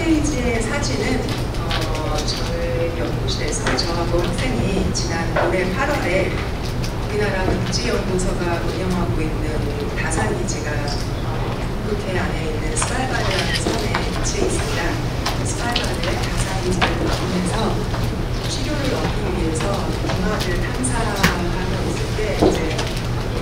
페이지의 사진은 저희 연구실에서 저하고 학생이 지난 올해 8월에 우리나라 국지연구소가 운영하고 있는 다산기지가 북극해 안에 있는 스발바드라는 섬에 위치해 있습니다. 스발바드의 다산기지를 방문해서 시료를 얻기 위해서 빙하를 탐사하며 있을 때 이제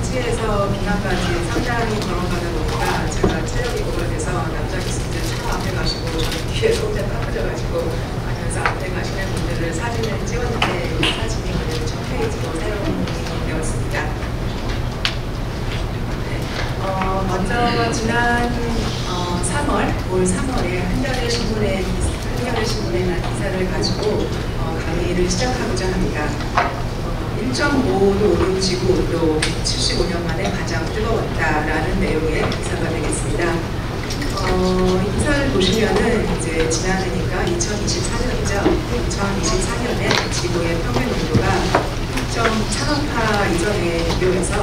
기지에서 빙하까지 상당히 걸어가다 보니까 제가 체력이 오래돼서 남자 기수들 차 앞에 가시고 저는 뒤에서 혼자 떨어져가지고 가면서 앞에 가시는 분들을 사진을 찍었는데 이 사진이 오늘 첫 페이지로 사용되었습니다. 먼저 지난 3월, 올 3월에 한겨레 신문에 난 기사를 가지고 강의를 시작하고자 합니다. 1.5도 오른 지구 온도 75년 만에 가장 뜨거웠다라는 내용의 기사가 되겠습니다. 이 기사를 보시면은 이제 지난해니까 2024년이죠. 2024년에 지구의 평균 온도가 1.3파 이전에 비교해서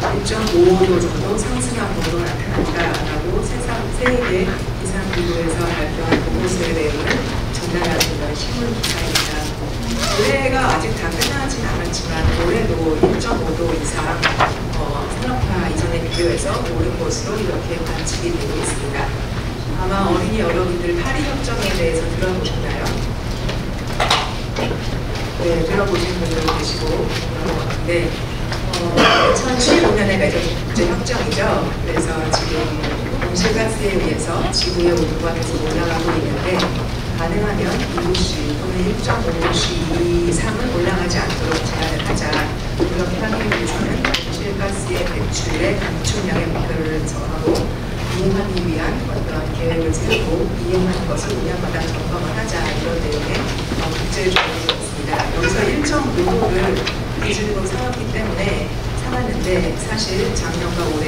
1.5도 정도 상승한 것으로 나타났다라고 세계 기상기구에서 발표한 보고서의 내용을 전달하는 신문 기사입니다. 올해가 아직 다 끝나진 않았지만 올해도 1.5도 이상 산업화 이전에 비교해서 오른 것으로 이렇게 관측이 되고 있습니다. 아마 어린이 여러분들 파리 협정에 대해서 들어보셨나요? 네, 들어보신 분들 계시고 그런 것 같은데 2015년에 맺어진 국제협정이죠. 그래서 지금 온실가스에 의해서 지구의 온도가 계속 올라가고 있는데 가능하면 2도씨 또는 1.5도씨 이상은 올라가지 않도록 제한을 하자. 그렇게 하기 위해서는 온실가스의 배출의 감축량의 목표를 정하고 이행하기 위한 어떤 계획을 세우고 이행하는 것을 5년마다 점검을 하자. 이런 내용의 국제 조약이었습니다. 여기서 1.5도를 기준으로 삼았기 때문에 삼았는데 사실 작년과 올해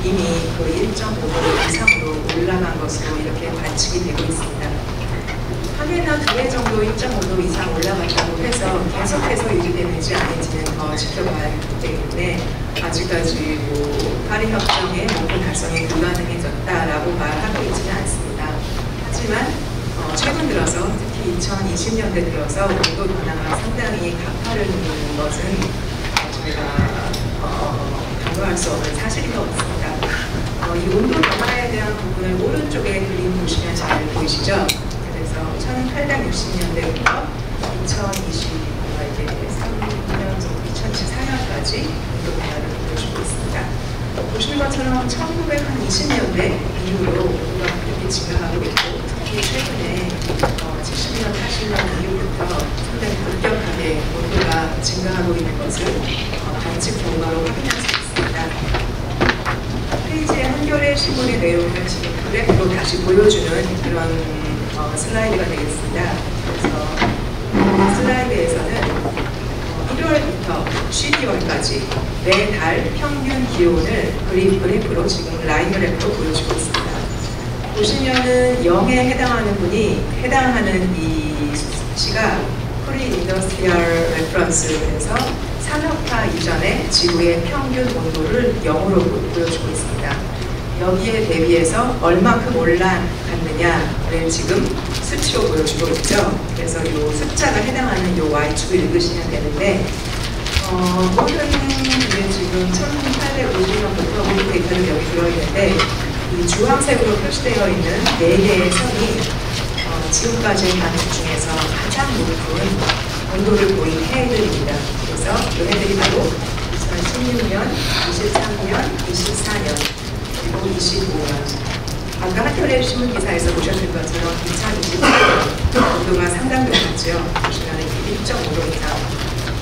이미 거의 1.5도 이상으로 올라간 것으로 이렇게 관측이 되고 있습니다. 한 해나 두 해 정도 1.5도 이상 올라갔다고 해서 계속해서 유지되는지 아닌지는 더 지켜봐야 하기 때문에 아직까지 파리 협정의 목표 달성이 불가능해졌다라고 말하고 있지는 않습니다. 하지만 최근 들어서 특히 2020년대 들어서 온도 변화가 상당히 가파른 것은 저희가 강조할 수 없는 사실인 것 같습니다. 이 온도 변화에 대한 부분을 오른쪽에 그림 보시면 잘 보이시죠? 그래서 1860년대부터 2023년 정도 2024년까지 온도 변화를 보여주고 있습니다. 보시는 것처럼 1920년대 이후로 온도가 그렇게 증가하고 있고 특히 최근에 70년, 80년 이후부터 상당히 급격하게 온도가 증가하고 있는 것을 관측 결과로 확인할 수 있습니다. 페이지에 한겨레 신문의 내용을 지금 그래프로 다시 보여주는 그런 슬라이드가 되겠습니다. 그래서 슬라이드에서는 1월부터 12월까지 매달 평균 기온을 그래프로 지금 라인 그래프로 보여주고 있습니다. 보시면은 0에 해당하는 이 수치가 프리-인더스트리얼 레퍼런스에서 산업화 이전의 지구의 평균 온도를 0으로 보여주고 있습니다. 여기에 대비해서 얼마큼 올라갔느냐를 지금 수치로 보여주고 있죠. 그래서 이 숫자가 해당하는 이 Y축을 읽으시면 되는데 모든 게 지금 1850년부터 모든 데이터를 여기 들어있는데 이 주황색으로 표시되어 있는 4개의 선이 지금까지 관측 중에서 가장 높은 온도를 보인 해들입니다. 그래서 이 해들이 바로 2016년, 23년, 24년, 그리고 25년. 아까 한겨레 신문 기사에서 보셨을 것처럼 2024년 온도가 상당히 높았죠. 보시면 1.5도 이상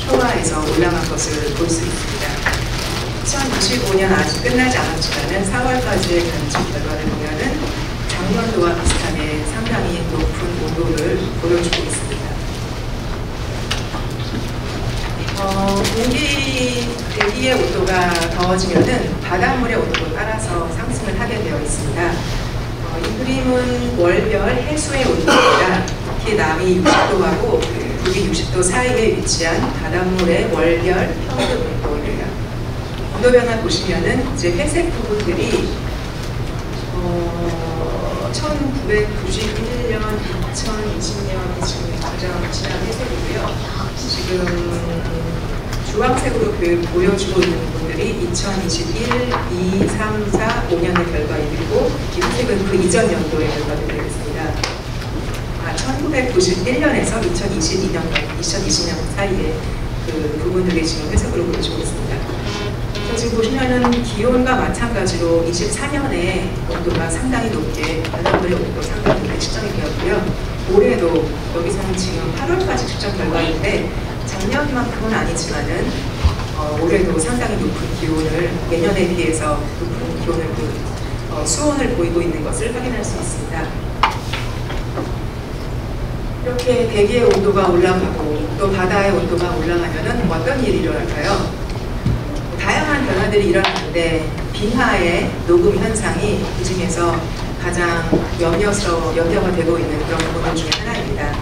초과해서 올라간 것을 볼 수 있습니다. 2025년 아직 끝나지 않았지만 4월까지의 관측 결과를 보면은 작년도와 비슷하게 상당히 높은 온도를 보여주고 있습니다. 대기의 온도가 더워지면은 바닷물의 온도도 따라서 상승을 하게 되어 있습니다. 이 그림은 월별 해수의 온도입니다. 특히 남이 60도하고 북이 60도 사이에 위치한 바닷물의 월별 평균 온도입니다. 온도 변화 보시면은 이제 회색 부분들이 1991년 2020년이 지금 가장 지난 해석이고요. 지금 주황색으로 보여주고 있는 부분들이 2021, 2, 3, 4, 5년의 결과이고 흰색은 그 이전 연도의 결과들이 되겠습니다. 1991년에서 2020년 사이에 그 부분들이 지금 해석으로 보여주고 있습니다. 지금 보시면은 기온과 마찬가지로 24년에 온도가 상당히 높게, 바닷물의 온도 상당히 높게 측정이 되었고요. 올해도 여기서는 지금 8월까지 측정 결과인데 작년만큼은 아니지만은 올해도 상당히 높은 기온을, 예년에 비해서 높은 기온을 수온을 보이고 있는 것을 확인할 수 있습니다. 이렇게 대기의 온도가 올라가고 또 바다의 온도가 올라가면은 어떤 일이 일어날까요? 다양한 변화들이 일어나는데 빙하의 녹음 현상이 그 중에서 가장 염려가 되고 있는 그런 부분 중에 하나입니다.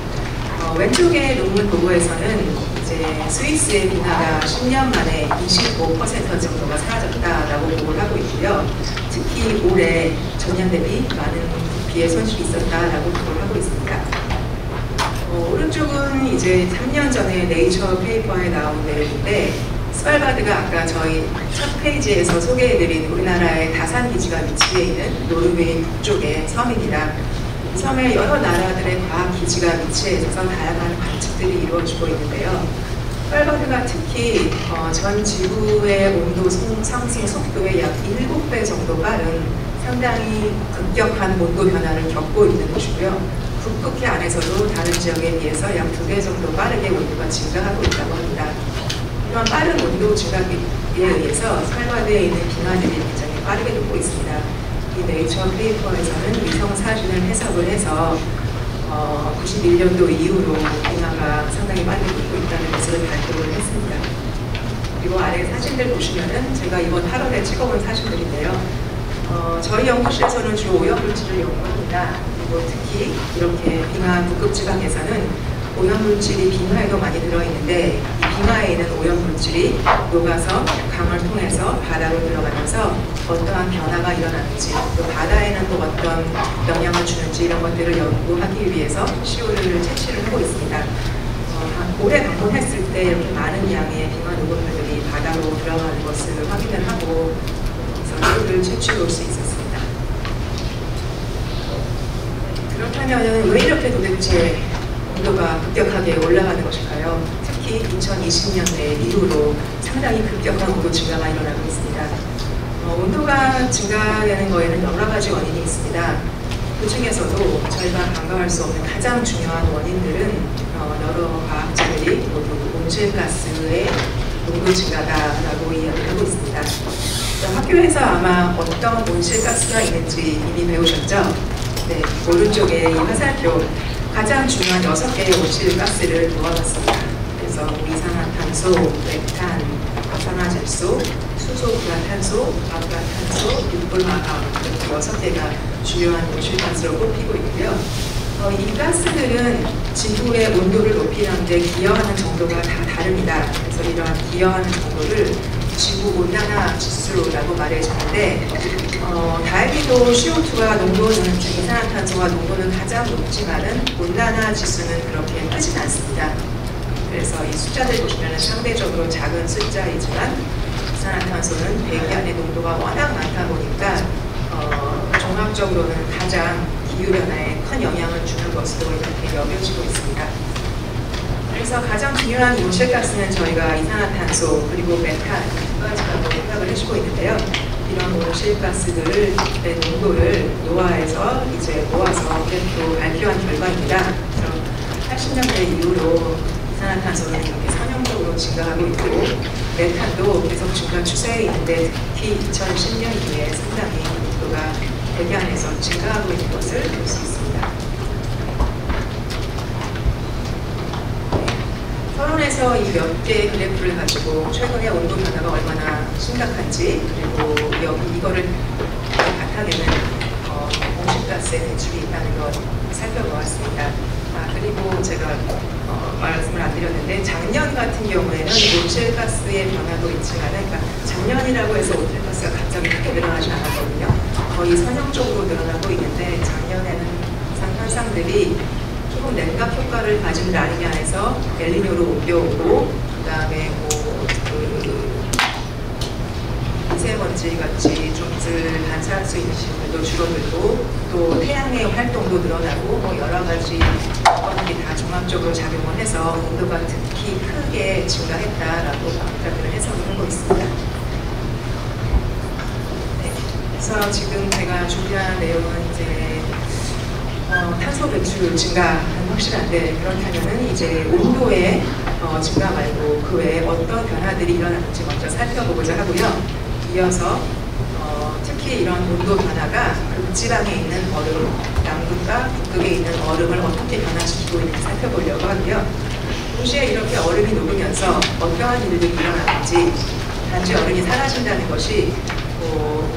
왼쪽의 논문 보고에서는 이제 스위스의 빙하가 10년 만에 25% 정도가 사라졌다라고 보고를 하고 있고요. 특히 올해 전년 대비 많은 비의 손실이 있었다라고 보고를 하고 있습니다. 오른쪽은 이제 3년 전에 네이처 페이퍼에 나온 내용인데 스발바드가 아까 저희 첫 페이지에서 소개해드린 우리나라의 다산 기지가 위치해 있는 노르웨이 북쪽의 섬입니다. 이 섬에 여러 나라들의 과학 기지가 위치해 있어서 다양한 관측들이 이루어지고 있는데요. 스발바드가 특히 전 지구의 온도 상승 속도의 약 7배 정도 빠른 상당히 급격한 온도 변화를 겪고 있는 곳이고요. 북극해 안에서도 다른 지역에 비해서 약 2배 정도 빠르게 온도가 증가하고 있다고 합니다. 이런 빠른 온도 증가에 의해서 스발바드에 있는 빙하들이 굉장히 빠르게 녹고 있습니다. 이 네이처 페이퍼에서는 위성 사진을 해석을 해서 91년도 이후로 빙하가 상당히 빨리 녹고 있다는 것을 발표를 했습니다. 그리고 아래 사진들 보시면은 제가 이번 8월에 찍어본 사진들인데요. 저희 연구실에서는 주로 오염물질을 연구합니다. 그리고 특히 이렇게 빙하 북극 지방에서는 오염물질이 빙하에도 많이 들어있는데 이 빙하에 있는 오염물질이 녹아서 강을 통해서 바다로 들어가면서 어떠한 변화가 일어나는지 또 바다에는 또 어떤 영향을 주는지 이런 것들을 연구하기 위해서 시호를 채취를 하고 있습니다. 올해 방문했을 때 이렇게 많은 양의 빙하 녹음물들이 바다로 들어가는 것을 확인을 하고 시호를 채취해 올 수 있었습니다. 그렇다면 왜 이렇게 도대체 온도가 급격하게 올라가는 것일까요? 특히 2020년대 이후로 상당히 급격한 온도 증가가 일어나고 있습니다. 온도가 증가되는 것에는 여러 가지 원인이 있습니다. 그 중에서도 저희가 간과할 수 없는 가장 중요한 원인들은 여러 과학자들이 모두 온실가스의 농도 증가다라고 이야기를 하고 있습니다. 학교에서 아마 어떤 온실가스가 있는지 이미 배우셨죠? 네, 오른쪽에 이 화살표 가장 중요한 6개의 온실가스를 모아봤습니다. 그래서 이산화탄소, 메탄, 산화질소, 수소불화탄소, 압화탄소, 육불화학 이렇게 6개가 주요한 온실가스로 꼽히고 있고요. 이 가스들은 지구의 온도를 높이는 데 기여하는 정도가 다 다릅니다. 그래서 이러한 기여하는 정도를 지구온난화 지수라고 말해주는데 다행히도 CO2가 농도는 이산화탄소와 농도는 가장 높지만은 온난화 지수는 그렇게 크진 않습니다. 그래서 이 숫자들 보시면 상대적으로 작은 숫자이지만 이산화탄소는 대기 안의 농도가 워낙 많다 보니까 종합적으로는 가장 기후변화에 큰 영향을 주는 것으로 이렇게 여겨지고 있습니다. 그래서 가장 중요한 온실가스는 저희가 이산화탄소 그리고 메탄 두 가지라고 생각을 해주고 있는데요. 이런 온실가스들의 농도를 노아에서 이제 모아서 또 발표한 결과입니다. 그래서 80년대 이후로 이산화탄소는 이렇게 선형적으로 증가하고 있고 메탄도 계속 증가 추세에 있는데 특히 2010년 이후에 상당히 농도가 대기 안에서 증가하고 있는 것을 볼 수 있습니다. 서론에서 이 몇 개의 그래프를 가지고 최근의 온도 변화가 얼마나 심각한지 그리고 여기 이거를 바탕에는 온실가스의 배출이 있다는 것 살펴보았습니다. 그리고 제가 말씀을 안 드렸는데 작년 같은 경우에는 온실가스의 변화도 있지만 그러니까 작년이라고 해서 온실가스가 갑자기 크게 늘어나지 않았거든요. 거의 선형적으로 늘어나고 있는데 작년에는 이상 현상들이 조금 냉각 효과를 가진 라니냐에서 엘니뇨로 옮겨오고, 그 다음에 미세먼지 같이 좀들 반사할 수 있는 식물도 줄어들고, 또 태양의 활동도 늘어나고, 여러 가지 것들이 다 종합적으로 작용을 해서 온도가 특히 크게 증가했다라고 과학자들은 해석을 하고 있습니다. 네, 그래서 지금 제가 준비한 내용은 이제 탄소 배출 증가는 확실한데, 그렇다면은 이제 온도의 증가 말고 그 외에 어떤 변화들이 일어나는지 먼저 살펴보고자 하고요. 이어서 특히 이런 온도 변화가 극지방에 있는 얼음, 남극과 북극에 있는 얼음을 어떻게 변화시키고 있는지 살펴보려고 하고요. 동시에 이렇게 얼음이 녹으면서 어떠한 일들이 일어나는지, 단지 얼음이 사라진다는 것이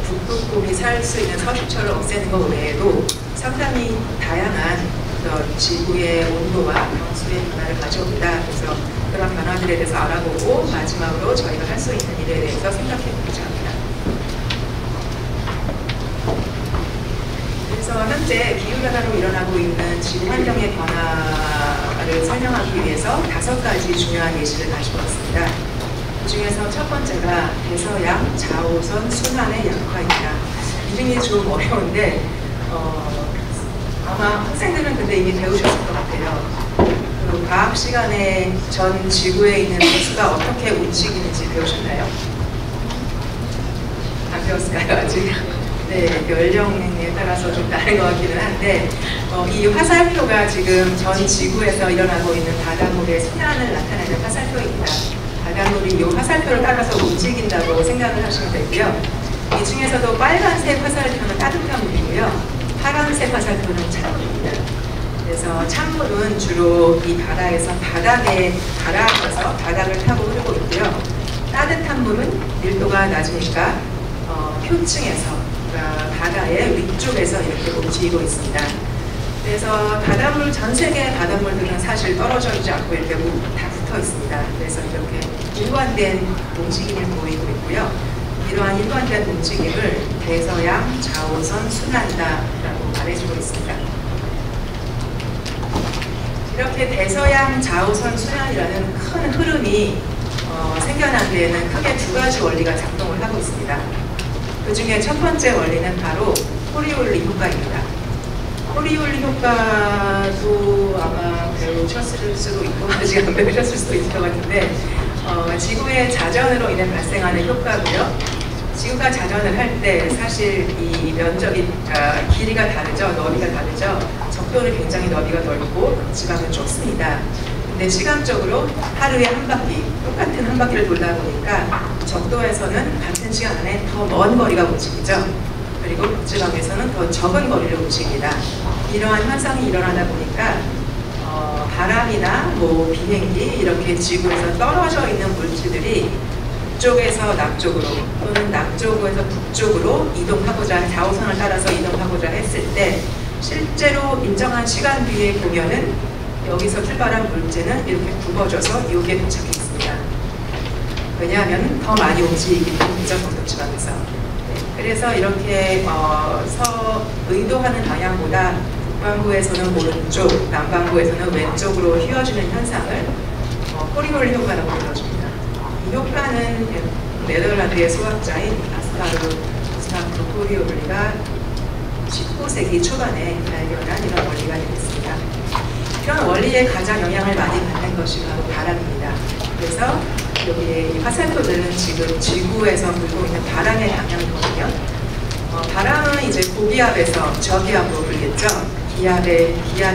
북극곰이 살 수 있는 서식처를 없애는 것 외에도 상당히 다양한 지구의 온도와 강수의 변화를 가져온다. 그래서 그런 변화들에 대해서 알아보고 마지막으로 저희가 할 수 있는 일에 대해서 생각해 보고자 합니다. 그래서 현재 기후변화로 일어나고 있는 지구 환경의 변화를 설명하기 위해서 5가지 중요한 예시를 가지고 왔습니다. 그 중에서 첫 번째가 대서양 자오선 순환의 약화입니다. 이름이 좀 어려운데 아마 학생들은 근데 이미 배우셨을 것 같아요. 그 과학 시간에 전 지구에 있는 보수가 어떻게 움직이는지 배우셨나요? 안 배웠을까요, 아직? 네, 연령에 따라서 좀 다른 것 같기는 한데, 이 화살표가 지금 전 지구에서 일어나고 있는 바닷물의 순환을 나타내는 화살표입니다. 바닷물이 이 화살표를 따라서 움직인다고 생각을 하시면 되고요. 이 중에서도 빨간색 화살표는 따뜻한 물이고요. 파란색 화살표는 찬물입니다. 그래서 찬물은 주로 이 바다에서 바닥에 가라앉아서 바닥을 타고 흐르고 있고요. 따뜻한 물은 밀도가 낮으니까 표층에서, 그러니까 바다의 위쪽에서 이렇게 움직이고 있습니다. 그래서 바닷물, 전 세계의 바닷물들은 사실 떨어져 있지 않고 이렇게 다 붙어 있습니다. 그래서 이렇게 일관된 움직임을 보이고 있고요. 이러한 일관된 움직임을 대서양 자오선 순환이다라고 말해주고 있습니다. 이렇게 대서양 자오선 순환이라는 큰 흐름이 생겨난 데에는 크게 2가지 원리가 작동을 하고 있습니다. 그 중에 첫 번째 원리는 바로 코리올리 효과입니다. 코리올리 효과도 아마 배우셨을 수도 있고 아직 안 배우셨을 수도 있을 것 같은데, 지구의 자전으로 인해 발생하는 효과고요. 지구가 자전을 할 때 사실 이 면적이 길이가 다르죠. 너비가 다르죠. 적도는 굉장히 너비가 넓고 지방은 좁습니다. 근데 시간적으로 하루에 한 바퀴, 똑같은 한 바퀴를 돌다 보니까 적도에서는 같은 시간 안에 더 먼 거리가 움직이죠. 그리고 북지방에서는 더 적은 거리를 움직입니다. 이러한 현상이 일어나다 보니까 바람이나 비행기, 이렇게 지구에서 떨어져 있는 물질들이 북쪽에서 남쪽으로 또는 남쪽에서 북쪽으로 이동하고자, 자오선을 따라서 이동하고자 했을 때 실제로 일정한 시간 뒤에 보면은 여기서 출발한 물체는 이렇게 굽어져서 여기에 도착해 있습니다. 왜냐하면 더 많이 움직이기 때문이죠, 동쪽지방에서. 그래서 이렇게 의도하는 방향보다 북반구에서는 오른쪽, 남반구에서는 왼쪽으로 휘어지는 현상을 코리올리 효과라고 불러줍니다. 이 효과는 네덜란드의 수학자인 아스파르 코리올리가 19세기 초반에 발견한 이런 원리가 되겠습니다. 이런 원리에 가장 영향을 많이 받는 것이 바로 바람입니다. 그래서 여기에 이 화살표들은 지금 지구에서 불고 있는 바람의 방향이거든요. 바람은 이제 고기압에서 저기압으로 불겠죠. 기압이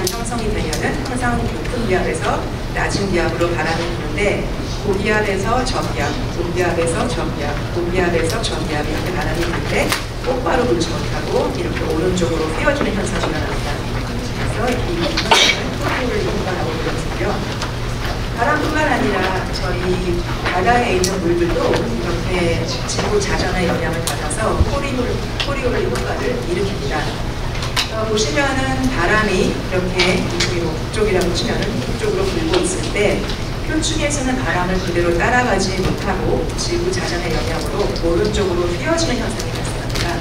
형성이 되면은 항상 높은 기압에서 낮은 기압으로 바람이 부는데, 고기압에서 저기압, 고기압에서 저기압, 고기압에서 저기압 이렇게 바람이 부는데 똑바로 불지 못하고 이렇게 오른쪽으로 휘어지는 현상이 일어납니다. 그래서 이 현상을 코리올리 효과라고 불러주고요. 바람뿐만 아니라 저희 바다에 있는 물들도 이렇게 지구 자전의 영향을 받아서 코리올리 효과를 일으킵니다. 보시면은 바람이 이렇게 이쪽이 북쪽이라고 치면은 북쪽으로 불고 있을 때 표층에서는 바람을 그대로 따라가지 못하고 지구 자전의 영향으로 오른쪽으로 휘어지는 현상이 발생합니다.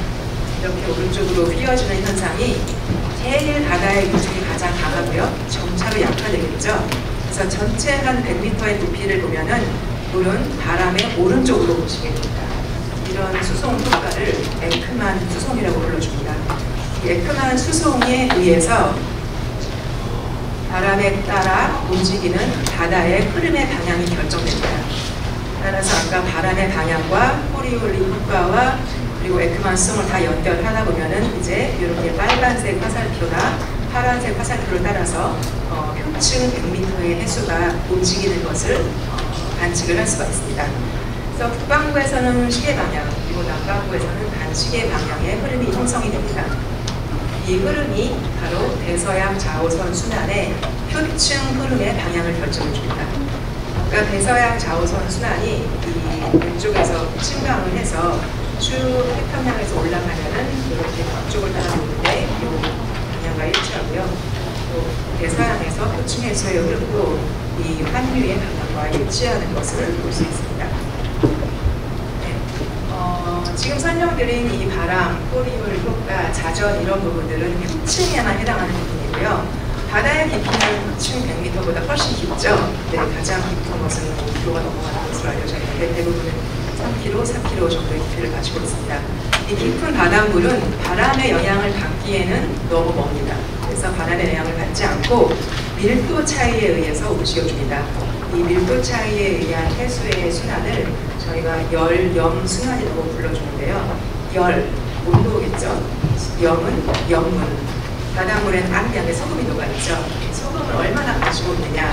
이렇게 오른쪽으로 휘어지는 현상이 제일 바다의 위쪽이 가장 강하고요. 점차로 약화되겠죠. 그래서 전체 한 100m의 부피를 보면은 물은 바람의 오른쪽으로 보시게 됩니다. 이런 수송 효과를 에크만 수송이라고 불러줍니다. 이 에크만 수송에 의해서 바람에 따라 움직이는 바다의 흐름의 방향이 결정됩니다. 따라서 아까 바람의 방향과 코리올린 효과와 그리고 에크만 수송을 다 연결하다 보면은 이제 이렇게 빨간색 화살표나 파란색 화살표를 따라서 표층 100m의 해수가 움직이는 것을 관측을 할 수가 있습니다. 그래서 북반구에서는 시계 방향, 그리고 남반구에서는 반시계 방향의 흐름이 형성이 됩니다. 이 흐름이 바로 대서양 좌우선 순환의 표층 흐름의 방향을 결정해 줍니다. 그러니까 대서양 좌우선 순환이 이 왼쪽에서 침강을 해서 쭉 태평양에서 올라가면은 이렇게 북쪽을 따라오는데 이 방향과 일치하고요. 또 대서양에서 표층 해수의 흐름도 이 환류의 방향과 일치하는 것을 볼 수 있습니다. 지금 설명드린 이 바람, 코리올 효과, 자전 이런 부분들은 표층에만 해당하는 부분이고요. 바다의 깊이는 표층 100m보다 훨씬 깊죠. 네, 가장 깊은 것은 5km가 넘어가는 것으로 알려져 있는데 대부분은 3km, 4km 정도의 깊이를 가지고 있습니다. 이 깊은 바닷물은 바람의 영향을 받기에는 너무 멉니다. 그래서 바람의 영향을 받지 않고 밀도 차이에 의해서 움직여줍니다. 이 밀도 차이에 의한 해수의 순환을 저희가 열, 염 순환이라고 불러주는데요. 열, 온도겠죠. 염은 염분. 바닷물엔 암양의 소금이 녹아있죠. 소금을 얼마나 가지고 있느냐,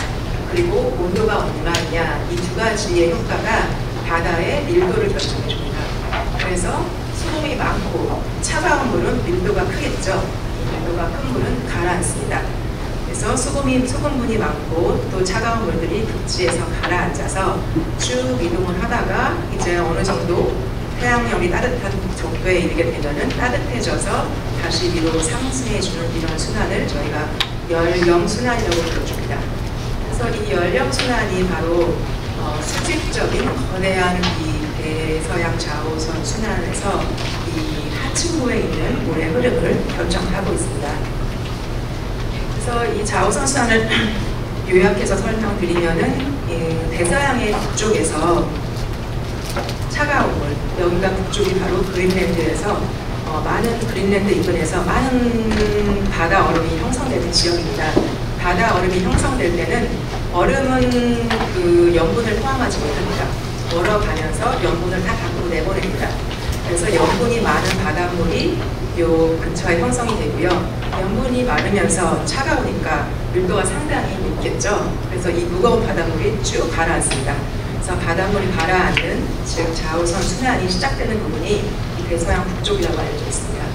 그리고 온도가 얼마냐, 이 두 가지의 효과가 바다의 밀도를 결정해 줍니다. 그래서 소금이 많고 차가운 물은 밀도가 크겠죠. 밀도가 큰 물은 가라앉습니다. 그래서 소금분이 많고 또 차가운 물들이 극지에서 가라앉아서 쭉 이동을 하다가 이제 어느 정도 태양열이 따뜻한 정도에 이르게 되면은 따뜻해져서 다시 위로 상승해주는 이런 순환을 저희가 열염 순환이라고 불러줍니다. 그래서 이 열염 순환이 바로 수직적인 거대한 이 대서양 좌우선 순환에서 이 하층부에 있는 물의 흐름을 결정하고 있습니다. 그래서 이 좌우선 순환을 요약해서 설명드리면은 대서양의 북쪽에서 차가운 물, 여기가 북쪽이 바로 그린랜드에서 많은 그린랜드 인근에서 많은 바다 얼음이 형성되는 지역입니다. 바다 얼음이 형성될 때는 얼음은 그 염분을 포함하지 못합니다. 얼어가면서 염분을 다 밖으로 내보냅니다. 그래서 염분이 많은 바닷물이 요 근처에 형성이 되고요. 염분이 많으면서 차가우니까 밀도가 상당히 높겠죠. 그래서 이 무거운 바닷물이 쭉 가라앉습니다. 그래서 바닷물이 가라앉는, 즉 좌우선 순환이 시작되는 부분이 이 대서양 북쪽이라고 알려져 있습니다.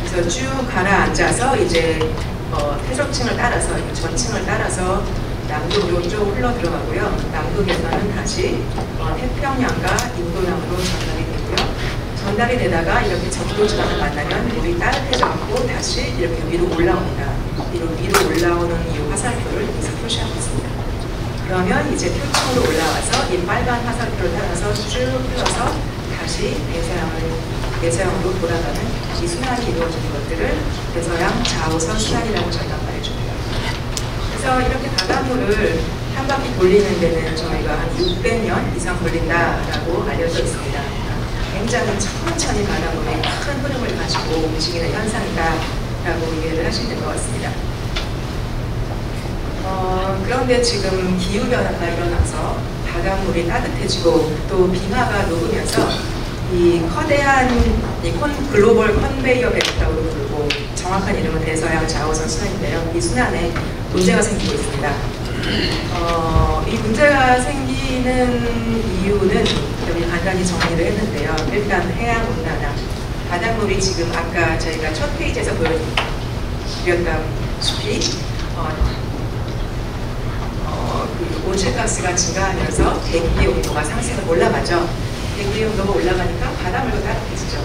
그래서 쭉 가라앉아서 이제 태적층을 따라서, 전층을 따라서 남극으로 쭉 흘러 들어가고요. 남극에서는 다시 태평양과 인도양으로 전달이 되고요. 전달이 되다가 이렇게 적도지방을 만나면 물이 따뜻해져갖고 다시 이렇게 위로 올라옵니다. 위로 올라오는 이 화살표를 여기서 표시하고 있습니다. 그러면 이제 표층으로 올라와서 이 빨간 화살표를 따라서 쭉 흘러서 다시 대서양으로 돌아가는 이 순환이 이루어지는 것들을 대서양 좌우선 순환이라고 저희가 말해줍니다. 그래서 이렇게 바닷물을 한 바퀴 돌리는 데는 저희가 한 600년 이상 걸린다라고 알려져 있습니다. 굉장히 천천히 바닷물이 큰 흐름을 가지고 움직이는 현상이다라고 이해를 하시면 될 것 같습니다. 그런데 지금 기후변화가 일어나서 바닷물이 따뜻해지고 또 빙하가 녹으면서 이 커다란 글로벌 컨베이어 벨트라고 부르고 정확한 이름은 대서양 좌우선 순환인데요. 이 순환에 문제가 생기고 있습니다. 이 문제가 생기는 이유는 여기 간단히 정리를 했는데요. 일단 해양온난화, 바닷물이 지금 아까 저희가 첫 페이지에서 보여드렸다시피 그 온실가스가 증가하면서 대기의 온도가 올라가죠. 대기의 온도가 올라가니까 바닷물도 따뜻해지죠.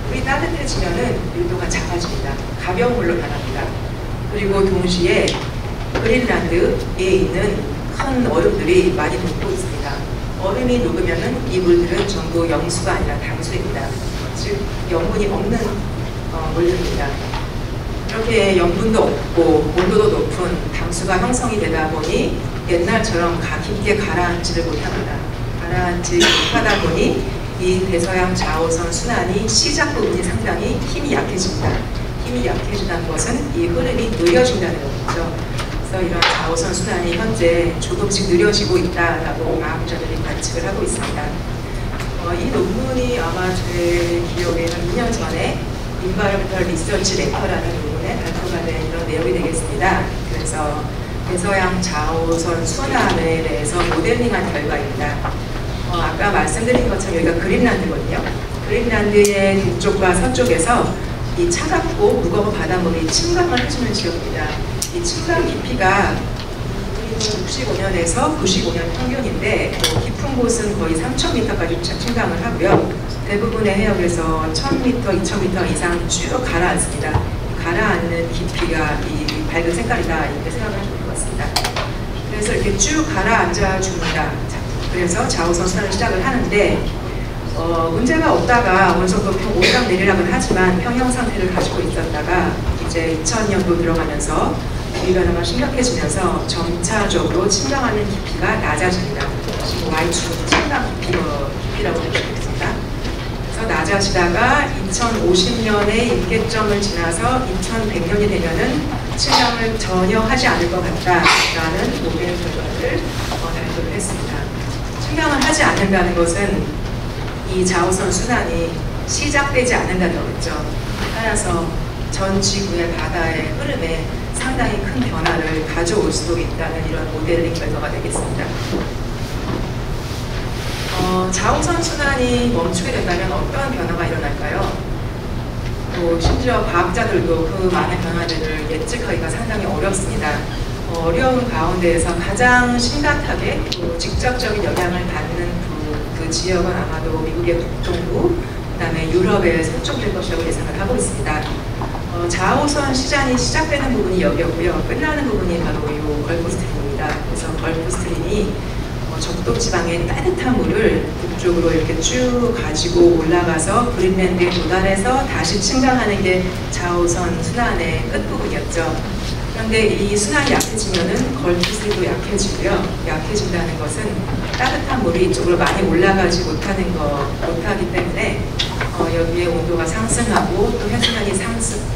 물이 따뜻해지면은 밀도가 작아집니다. 가벼운 물로 변합니다. 그리고 동시에 그린란드에 있는 큰 얼음들이 많이 녹고 있습니다. 얼음이 녹으면은 이 물들은 전부 염수가 아니라 담수입니다. 즉 염분이 없는 물들입니다. 이렇게 염분도 없고 온도도 높은 담수가 형성이 되다 보니 옛날처럼 깊게 가라앉지를 못합니다. 가라앉지 못하다 보니 이 대서양 좌우선 순환이 시작 부분이 상당히 힘이 약해집니다. 힘이 약해진다는 것은 이 흐름이 느려진다는 거죠. 그래서 이런 좌우선 순환이 현재 조금씩 느려지고 있다라고 과학자들이 관측을 하고 있습니다. 이 논문이 아마 제 기억에 한 2년 전에 Environmental Research Letter라는 논문에 발표가 된 이런 내용이 되겠습니다. 그래서 대서양 좌우선 순환에 대해서 모델링한 결과입니다. 아까 말씀드린 것처럼 여기가 그린란드거든요. 그린란드의 동쪽과 서쪽에서 이 차갑고 무거운 바닷물이 침강을 해주는 지역입니다. 이 침강 깊이가 65년에서 95년 평균인데 깊은 곳은 거의 3,000m까지 침강을 하고요. 대부분의 해역에서 1,000m, 2,000m 이상 쭉 가라앉습니다. 가라앉는 깊이가 이 밝은 색깔이다 이렇게 생각을 하시면 될 것 같습니다. 그래서 이렇게 쭉 가라앉아 줍니다. 그래서 좌우선 순환을 시작을 하는데 문제가 없다가 어느 정도 오르락 내리락은 하지만 평형 상태를 가지고 있었다가 이제 2000년도 들어가면서 기후변화가 심각해지면서 점차적으로 침강하는 깊이가 낮아집니다. 지금 Y축은 침강 깊이라고 보시겠습니다. 그래서 낮아지다가 2050년에 임계점을 지나서 2100년이 되면은 침강을 전혀 하지 않을 것 같다라는 모델 결과를 발표를 했습니다. 침강을 하지 않는다는 것은 이 좌우선 순환이 시작되지 않는다는 거겠죠. 따라서 전 지구의 바다의 흐름에 상당히 큰 변화를 가져올 수도 있다는 이런 모델링 결과가 되겠습니다. 좌우선 순환이 멈추게 된다면 어떤 변화가 일어날까요? 또 심지어 과학자들도 그 많은 변화들을 예측하기가 상당히 어렵습니다. 어려운 가운데에서 가장 심각하게 또 직접적인 영향을 받는 그 지역은 아마도 미국의 북동부, 그 다음에 유럽의 서쪽일 것이라고 예상을 하고 있습니다. 좌우선 시장이 시작되는 부분이 여기였고요. 끝나는 부분이 바로 이 걸프 스트림입니다. 그래서 걸프 스트림이 적도 지방의 따뜻한 물을 북쪽으로 이렇게 쭉 가지고 올라가서 그린랜드에 도달해서 다시 침강하는 게 좌우선 순환의 끝부분이었죠. 그런데 이 순환이 약해지면은 걸프스도 약해지고요. 약해진다는 것은 따뜻한 물이 이쪽으로 많이 올라가지 못하기 때문에 여기에 온도가 상승하고 또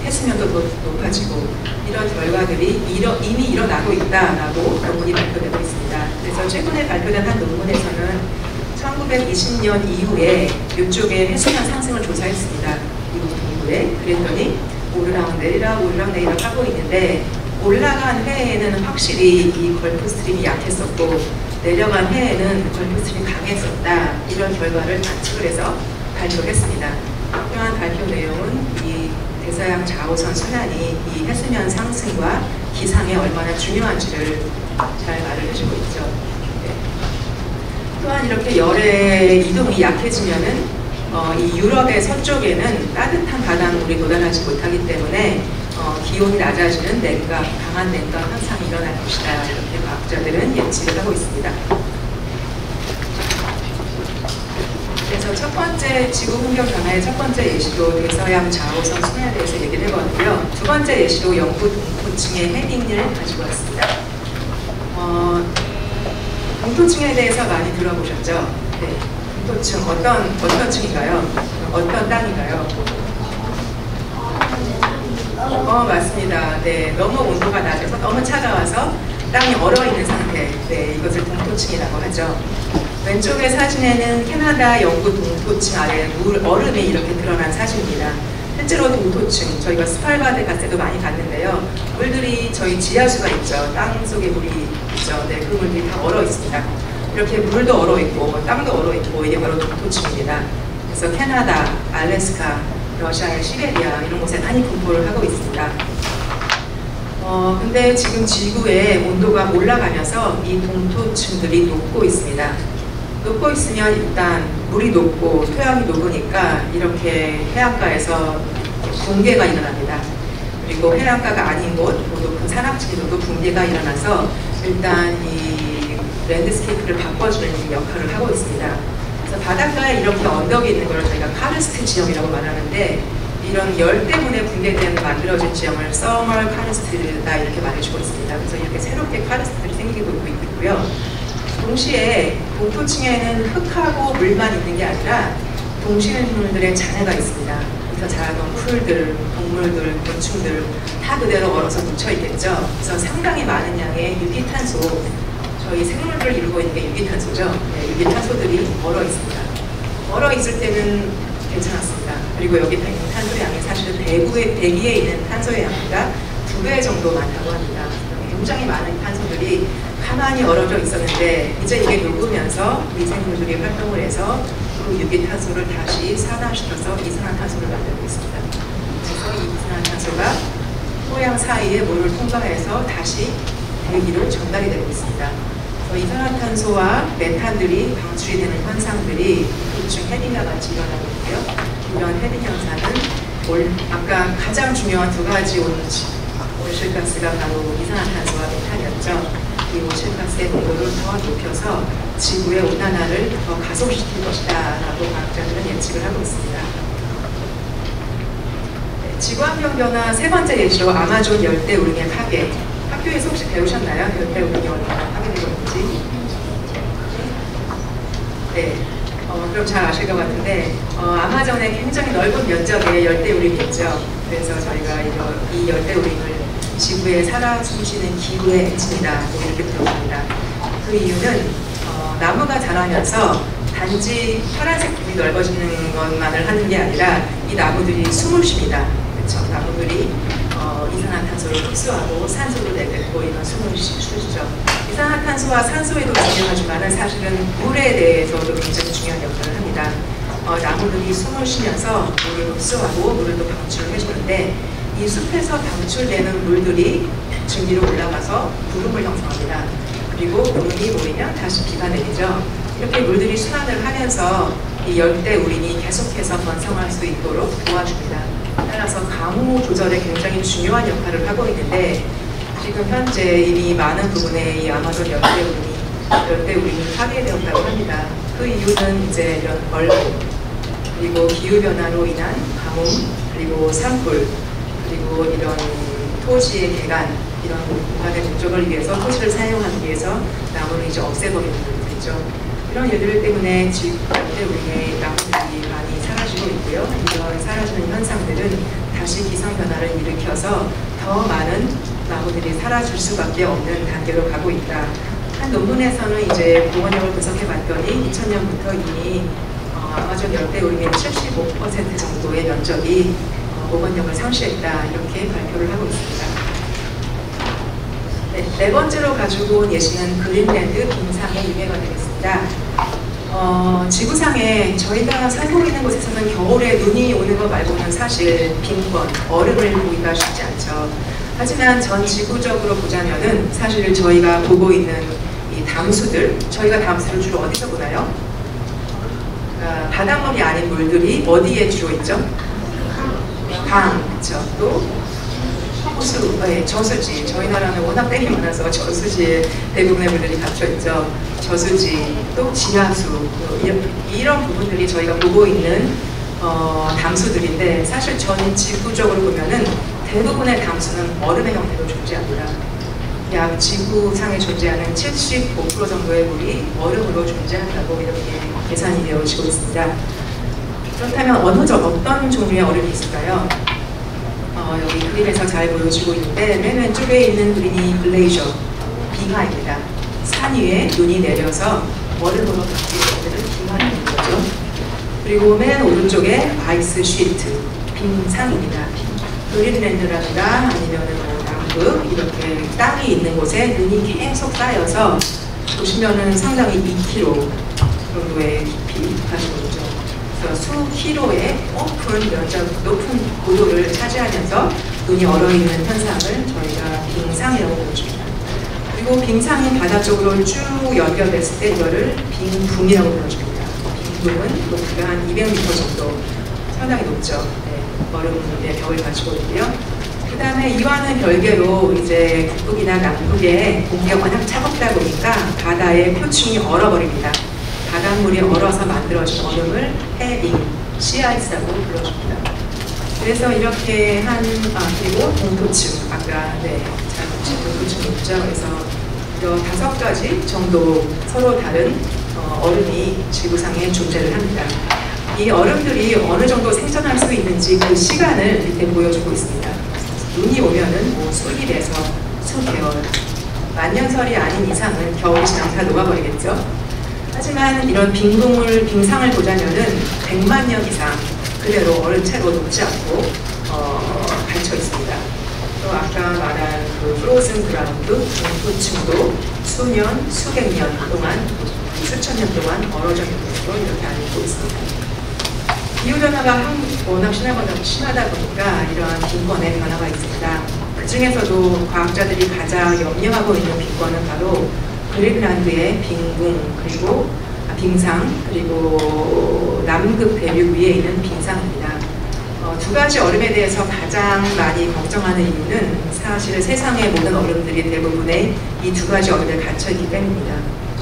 해수면도 더 높아지고 이런 결과들이 이미 일어나고 있다라고 논문이 발표되고 있습니다. 그래서 최근에 발표된 한 논문에서는 1920년 이후에 이쪽에 해수면 상승을 조사했습니다. 미국 동부에. 그랬더니 오르락 내리락 하고 있는데 올라간 해에는 확실히 이 걸프 스트림이 약했었고 내려간 해에는 걸프 스트림이 강했었다. 이런 결과를 관측을 해서 발표를 했습니다. 또한 발표 내용은 이 대서양 좌우선 순환이 이 해수면 상승과 기상에 얼마나 중요한지를 잘 말을 해주고 있죠. 네. 또한 이렇게 열의 이동이 약해지면은 이 유럽의 서쪽에는 따뜻한 바닷물이 도달하지 못하기 때문에 기온이 낮아지는 냉각, 강한 냉각 현상이 일어날 것이다. 이렇게 과학자들은 예측을 하고 있습니다. 그래서 첫 번째 지구 환경 변화의 첫 번째 예시도 대서양 좌우선 순환에 대해서 얘기를 해봤고요. 두 번째 예시도 영구 동토층의 해빙을 가지고 왔습니다. 동토층에 대해서 많이 들어보셨죠? 네. 동토층 어떤 층인가요? 어떤 땅인가요? 맞습니다. 네, 너무 온도가 낮아서 너무 차가워서 땅이 얼어있는 상태. 네, 이것을 동토층이라고 하죠. 왼쪽의 사진에는 캐나다 영구 동토층 아래 얼음이 이렇게 드러난 사진입니다. 실제로 동토층, 저희가 스팔바드 갔을 때도 많이 갔는데요. 물들이 저희 지하수가 있죠. 땅 속에 물이 있죠. 네, 그 물들이 다 얼어 있습니다. 이렇게 물도 얼어 있고 땅도 얼어 있고 이게 바로 동토층입니다. 그래서 캐나다, 알래스카, 러시아의 시베리아 이런 곳에 많이 분포를 하고 있습니다. 근데 지금 지구의 온도가 올라가면서 이 동토층들이 녹고 있습니다. 녹고 있으면 일단 물이 녹고 토양이 녹으니까 이렇게 해안가에서 붕괴가 일어납니다. 그리고 해안가가 아닌 곳, 높은 산악지대도 붕괴가 일어나서 일단 이 랜드스케이프를 바꿔주는 역할을 하고 있습니다. 그래서 바닷가에 이렇게 언덕이 있는 걸 저희가 카르스트 지형이라고 말하는데 이런 열 때문에 붕괴된 만들어진 지형을 서멀 카르스트다 이렇게 말해주고 있습니다. 그래서 이렇게 새롭게 카르스트들이 생기고 있고요. 동시에 동토층에는 흙하고 물만 있는 게 아니라 동식물들의 잔해가 있습니다. 그래서 자라던 풀들, 동물들, 곤충들 다 그대로 얼어서 묻혀 있겠죠. 그래서 상당히 많은 양의 유기탄소, 저희 생물들을 이루고 있는 게 유기탄소죠. 네, 유기탄소들이 얼어 있습니다. 얼어 있을 때는 괜찮았습니다. 그리고 여기 탄소의 양이 사실은 대기에 있는 탄소의 양보다 2배 정도 많다고 합니다. 굉장히 많은 탄소들이 가만히 얼어져 있었는데 이제 이게 녹으면서 미생물들이 활동을 해서 그 유기탄소를 다시 산화시켜서 이산화탄소를 만들고 있습니다. 그래서 이 이산화탄소가 토양 사이에 물을 통과해서 다시 대기로 전달이 되고 있습니다. 이산화탄소와 메탄들이 방출이 되는 현상들이 대충 헤딩과 같이 일어나고 있고요. 이런 헤딩 현상은 아까 가장 중요한 2가지 온실가스가 바로 이산화탄소와 메탄이었죠. 이 온실가스의 농도를 더 높여서 지구의 온난화를 더 가속시킬 것이다 라고 과학자들은 예측을 하고 있습니다. 네, 지구환경변화 3번째 예시로 아마존 열대우림의 파괴. 학교에서 혹시 배우셨나요? 열대우림이 얼마나 파괴되고 있는지? 네, 그럼 잘 아실 것 같은데 아마존에 굉장히 넓은 면적의 열대우림이 있죠. 그래서 저희가 이 열대우림을 지구에 살아 숨쉬는 기후의 액체이다 이렇게 부릅니다. 그 이유는 나무가 자라면서 단지 파란색 불이 넓어지는 것만을 하는 게 아니라 이 나무들이 숨을 쉽니다. 그렇죠? 나무들이 이산화탄소를 흡수하고 산소를 내뱉고 이런 숨을 쉬죠. 이산화탄소와 산소에도 중요하지만 사실은 물에 대해서도 굉장히 중요한 역할을 합니다. 나무들이 숨을 쉬면서 물을 흡수하고 물을 또 방출을 해주는데 이 숲에서 방출되는 물들이 등 위로 올라가서 구름을 형성합니다. 그리고 구름이 모이면 다시 비가 내리죠. 이렇게 물들이 순환을 하면서 이 열대우림이 계속해서 번성할 수 있도록 도와줍니다. 따라서 강우 조절에 굉장히 중요한 역할을 하고 있는데 지금 현재 이미 많은 부분에 이 아마존 열대우림이 파괴되었다고 합니다. 그 이유는 이제 이런 얼음, 그리고 기후변화로 인한 가뭄, 그리고 산불, 그리고 이런 토지의 개간, 이런 공간의 목적을 위해서 토지를 사용하기 위해서 나무를 이제 없애버리는 일들이죠. 이런 일들 때문에 지금 우리의 나무들이 많이 사라지고 있고요. 이런 사라지는 현상들은 다시 기상변화를 일으켜서 더 많은 나무들이 사라질 수밖에 없는 단계로 가고 있다. 한 논문에서는 이제 보건력을 분석해봤더니 2000년부터 이미 아마존 열대우림의 75% 정도의 면적이 보건력을 상실했다 이렇게 발표를 하고 있습니다. 네 번째로 가지고 온 예시는 그린랜드 빙상의 유해가 되겠습니다. 지구상에 저희가 살고 있는 곳에서는 겨울에 눈이 오는 것 말고는 사실 빈권, 얼음을 보기가 쉽지 않죠. 하지만 전 지구적으로 보자면은 사실 저희가 보고 있는 이 담수들, 저희가 담수를 주로 어디서 보나요? 바닷물이 아닌 물들이 어디에 주로 있죠? 강, 그렇죠. 또 호수, 네, 저수지. 저희 나라는 워낙 댐이 많아서 저수지에 대부분의 물들이 갇혀 있죠. 저수지, 또 지하수, 이런 부분들이 저희가 보고 있는 담수들인데 사실 전 지구적으로 보면은 대부분의 담수는 얼음의 형태로 존재합니다. 약 지구상에 존재하는 75% 정도의 물이 얼음으로 존재한다고 이렇게 계산이 되어지고 있습니다. 그렇다면 어떤 종류의 얼음이 있을까요? 여기 그림에서 잘 보여지고 있는데 맨 왼쪽에 있는 그림이 글레이저, 빙하입니다. 산 위에 눈이 내려서 얼음으로 바뀐 것들을 빙하라는 거죠. 그리고 맨 오른쪽에 아이스 쉬트, 빙상입니다. 그린랜드라든가 아니면 남극 이렇게 땅이 있는 곳에 눈이 계속 쌓여서 보시면은 상당히 2km 정도의 깊이 가지고 있죠. 그래서 수키로의 높은 고도를 차지하면서 눈이 얼어있는 현상을 저희가 빙상이라고 부릅니다. 그리고 빙상이 바다 쪽으로 쭉 연결됐을 때 이거를 빙붕이라고 불러줍니다. 빙붕은 높이가 한 200m 정도, 상당히 높죠. 네, 얼음의 벽을 가지고 있고요. 그 다음에 이와는 별개로 이제 북극이나 남극의 공기가 워낙 차갑다 보니까 바다의 표층이 얼어버립니다. 바닷물이 얼어서 만들어진 얼음을 해빙, 시아이스라고 불러줍니다. 그래서 이렇게 그리고 동토층, 아까 잘 보신 동토층이 있죠. 그래서 이런 5가지 정도 서로 다른 얼음이 지구상에 존재를 합니다. 이 얼음들이 어느 정도 생존할 수 있는지 그 시간을 밑에 보여주고 있습니다. 눈이 오면은 뭐 수일에서 수개월, 만년설이 아닌 이상은 겨울이 지나면 다 녹아버리겠죠. 하지만 이런 빙상을 보자면은 100만 년 이상 그대로 얼음채로 녹지 않고 갇혀 있습니다. 또 아까 말한 그 프로즌 그라운드, 동토층도 수년, 수백 년 동안, 수천 년 동안 얼어져 있는 것으로 이렇게 알고 있습니다. 기후변화가 워낙 심하다 보니까 이러한 빈권의 변화가 있습니다. 그 중에서도 과학자들이 가장 염려하고 있는 빈권은 바로 그린란드의 빙상, 그리고 남극 대륙 위에 있는 빙상입니다. 2가지 얼음에 대해서 가장 많이 걱정하는 이유는 사실 세상의 모든 얼음들이 대부분의 이 2가지 얼음에 갇혀있기 때문입니다.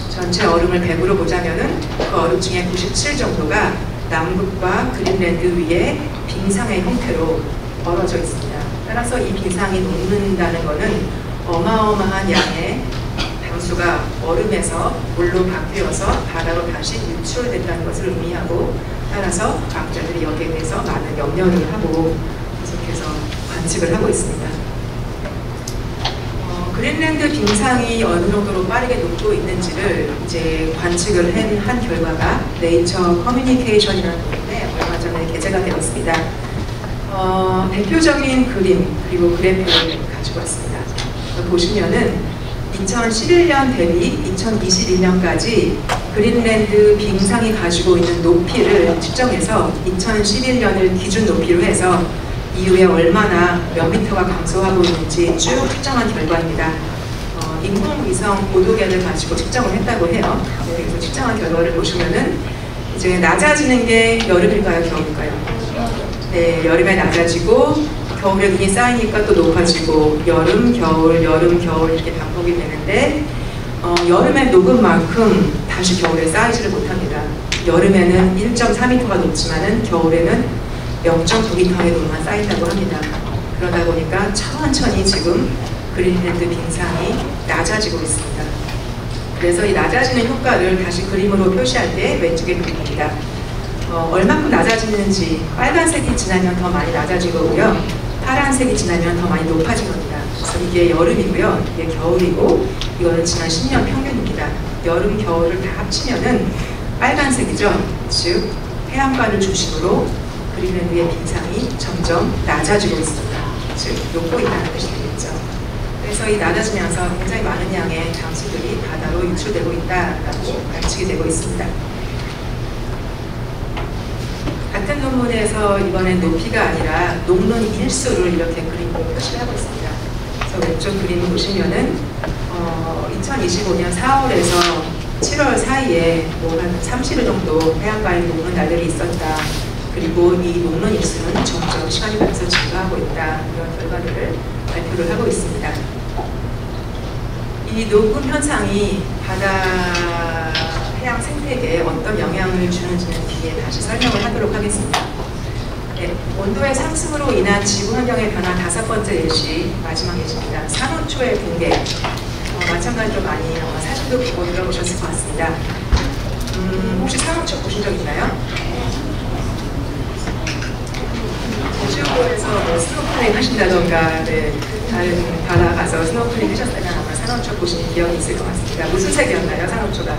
전체 얼음을 100으로 보자면은 그 얼음 중에 97 정도가 남극과 그린란드 위에 빙상의 형태로 얼어져 있습니다. 따라서 이 빙상이 녹는다는 것은 어마어마한 양의 담수가 얼음에서 물로 바뀌어서 바다로 다시 유출된다는 것을 의미하고, 따라서 과학자들이 여기에 대해서 많은 염려를 하고 계속해서 관측을 하고 있습니다. 그린란드 빙상이 어느 정도로 빠르게 녹고 있는지를 이제 관측을 한 결과가 네이처 커뮤니케이션이라는 부분에 얼마 전에 게재가 되었습니다. 대표적인 그림 그리고 그래프를 가지고 왔습니다. 보시면은 2011년 대비 2021년까지 그린란드 빙상이 가지고 있는 높이를 측정해서 2011년을 기준 높이로 해서 이후에 얼마나 몇 미터가 감소하고 있는지 쭉 측정한 결과입니다. 인공위성 보도계를 가지고 측정을 했다고 해요. 그래서 측정한 결과를 보시면은 이제 낮아지는 게 여름일까요, 겨울일까요? 네, 여름에 낮아지고 겨울에 눈이 쌓이니까 또 높아지고 여름, 겨울 이렇게 반복이 되는데 여름에 녹은 만큼 다시 겨울에 쌓이지를 못합니다. 여름에는 1.4m가 녹지만은 겨울에는 0.9m의 녹만 쌓인다고 합니다. 그러다 보니까 천천히 지금 그린란드 빙상이 낮아지고 있습니다. 그래서 이 낮아지는 효과를 다시 그림으로 표시할 때 왼쪽에 그립니다. 얼마큼 낮아지는지 빨간색이 지나면 더 많이 낮아진 거고요. 파란색이 지나면 더 많이 높아진 겁니다. 그래서 이게 여름이고요. 이게 겨울이고 이거는 지난 10년 평균입니다. 여름, 겨울을 다 합치면은 빨간색이죠. 즉 해안가를 중심으로 그린란드의 빙상이 점점 낮아지고 있습니다. 즉 녹고 있다는 뜻이 되겠죠. 그래서 이 낮아지면서 굉장히 많은 양의 담수들이 바다로 유출되고 있다라고 관측이 되고 있습니다. 같은 논문에서 이번엔 높이가 아니라 녹는 일수를 이렇게 그림으로 표시를 하고 있습니다. 그래서 왼쪽 그림을 보시면은 2025년 4월에서 7월 사이에 뭐 한 30일 정도 해안가에 녹는 날들이 있었다. 그리고 이 녹는 일수는 점점 시간이 가면서 증가하고 있다. 이런 결과들을 발표를 하고 있습니다. 이 녹음 현상이 바다 해양 생태계에 어떤 영향을 주는지는 뒤에 다시 설명을 하도록 하겠습니다. 네, 온도의 상승으로 인한 지구 환경의 변화 5번째 예시, 마지막 예시입니다. 산호초의 붕괴. 마찬가지로 많이 사진도 보고 들어보셨을 것 같습니다. 혹시 산호초 보신 적 있나요? 제주도에서 뭐 스노클링 하신다던가, 네, 다른 바다 가서 스노클링 하셨다면 아마 산호초 보신 기억이 있을 것 같습니다. 무슨 색이었나요, 산호초가?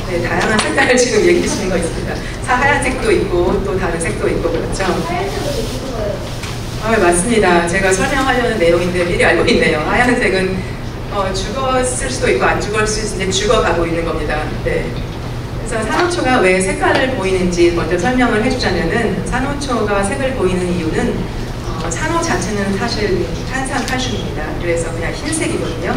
네, 다양한 색깔을 지금 얘기해 주시는 거 있습니다. 하얀색도 있고 또 다른 색도 있고 그렇죠? 맞습니다. 제가 설명하려는 내용인데 미리 알고 있네요. 하얀색은 죽었을 수도 있고 안 죽었을 수도 있는데 죽어가고 있는 겁니다. 네. 그래서 산호초가 왜 색깔을 보이는지 먼저 설명을 해주자면은, 산호초가 색을 보이는 이유는 산호 자체는 사실 탄산칼슘입니다. 그래서 그냥 흰색이거든요.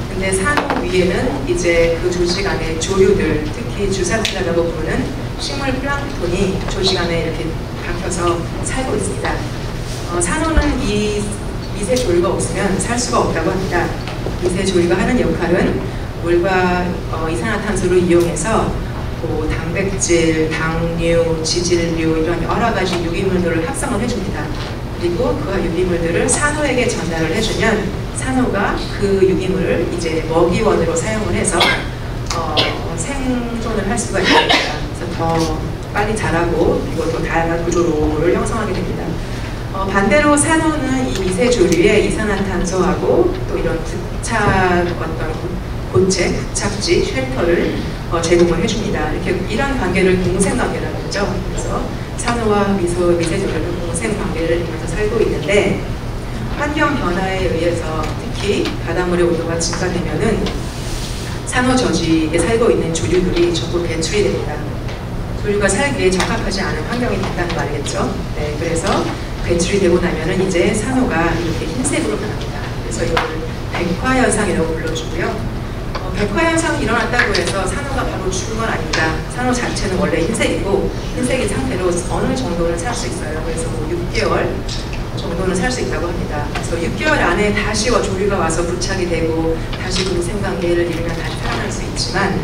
근데 산호 위에는 이제 그 조직 안에 조류들, 특히 주사체라고 부르는 식물 플랑크톤이 조직 안에 이렇게 박혀서 살고 있습니다. 산호는 이 미세 조류가 없으면 살 수가 없다고 합니다. 미세 조류가 하는 역할은 물과 이산화탄소를 이용해서 뭐 단백질, 당류, 지질류 이런 여러 가지 유기물들을 합성을 해줍니다. 그리고 그 유기물들을 산호에게 전달을 해주면 산호가 그 유기물을 이제 먹이원으로 사용을 해서 생존을 할 수가 있습니다. 그래서 더 빨리 자라고 그리고 더 다양한 구조로를 형성하게 됩니다. 반대로 산호는 이 미세조류에 이산화탄소하고 또 이런 부착 고체, 부착지, 쉘터를 제공을 해줍니다. 이렇게 이런 관계를 공생관계라고 하죠. 그래서 산호와 미세조류는 공생관계를 이루면서 살고 있는데 환경 변화에 의해서 특히 바닷물의 온도가 증가되면은 산호 저지에 살고 있는 조류들이 전부 배출이 됩니다. 조류가 살기에 적합하지 않은 환경이 된다는 말이겠죠. 네, 그래서 배출이 되고 나면은 이제 산호가 이렇게 흰색으로 변합니다. 그래서 이걸 백화현상이라고 불러주고요. 백화현상이 일어났다고 해서 산호가 바로 죽은 건 아닙니다. 산호 자체는 원래 흰색이고 흰색인 상태로 어느 정도는 살 수 있어요. 그래서 뭐 6개월 정도는 살 수 있다고 합니다. 그래서 6개월 안에 다시 조류가 와서 부착이 되고 다시 공생관계를 이루면 다시 살아날 수 있지만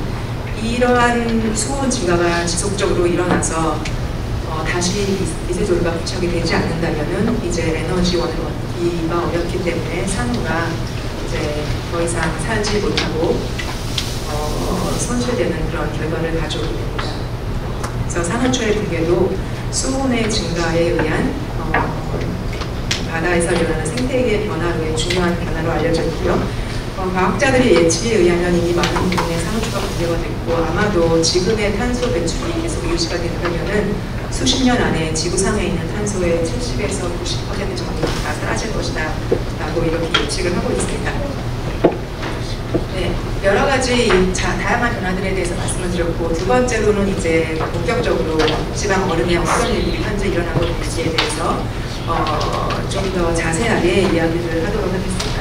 이러한 수온 증가가 지속적으로 일어나서 다시 미세조류가 부착이 되지 않는다면은 이제 에너지원을 얻기가 어렵기 때문에 산호가 이제 더 이상 살지 못하고 손실되는 그런 결과를 가져오게 됩니다. 그래서 산호초의 붕괴도 수온의 증가에 의한 바다에서 일어나는 생태계의 변화의 중요한 변화로 알려져 있고요. 과학자들의 예측에 의하면 이미 많은 부분의 산호초가 붕괴가 됐고 아마도 지금의 탄소 배출이 계속 유지가 된다면은 수십 년 안에 지구상에 있는 탄소의 70에서 90% 정도가 다 사라질 것이다 라고 이렇게 예측을 하고 있습니다. 네, 여러 가지 다양한 변화들에 대해서 말씀을 드렸고 두 번째로는 이제 본격적으로 지방 얼음의 어떤 일들이 현재 일어나고 있는지에 대해서 좀 더 자세하게 이야기를 하도록 하겠습니다.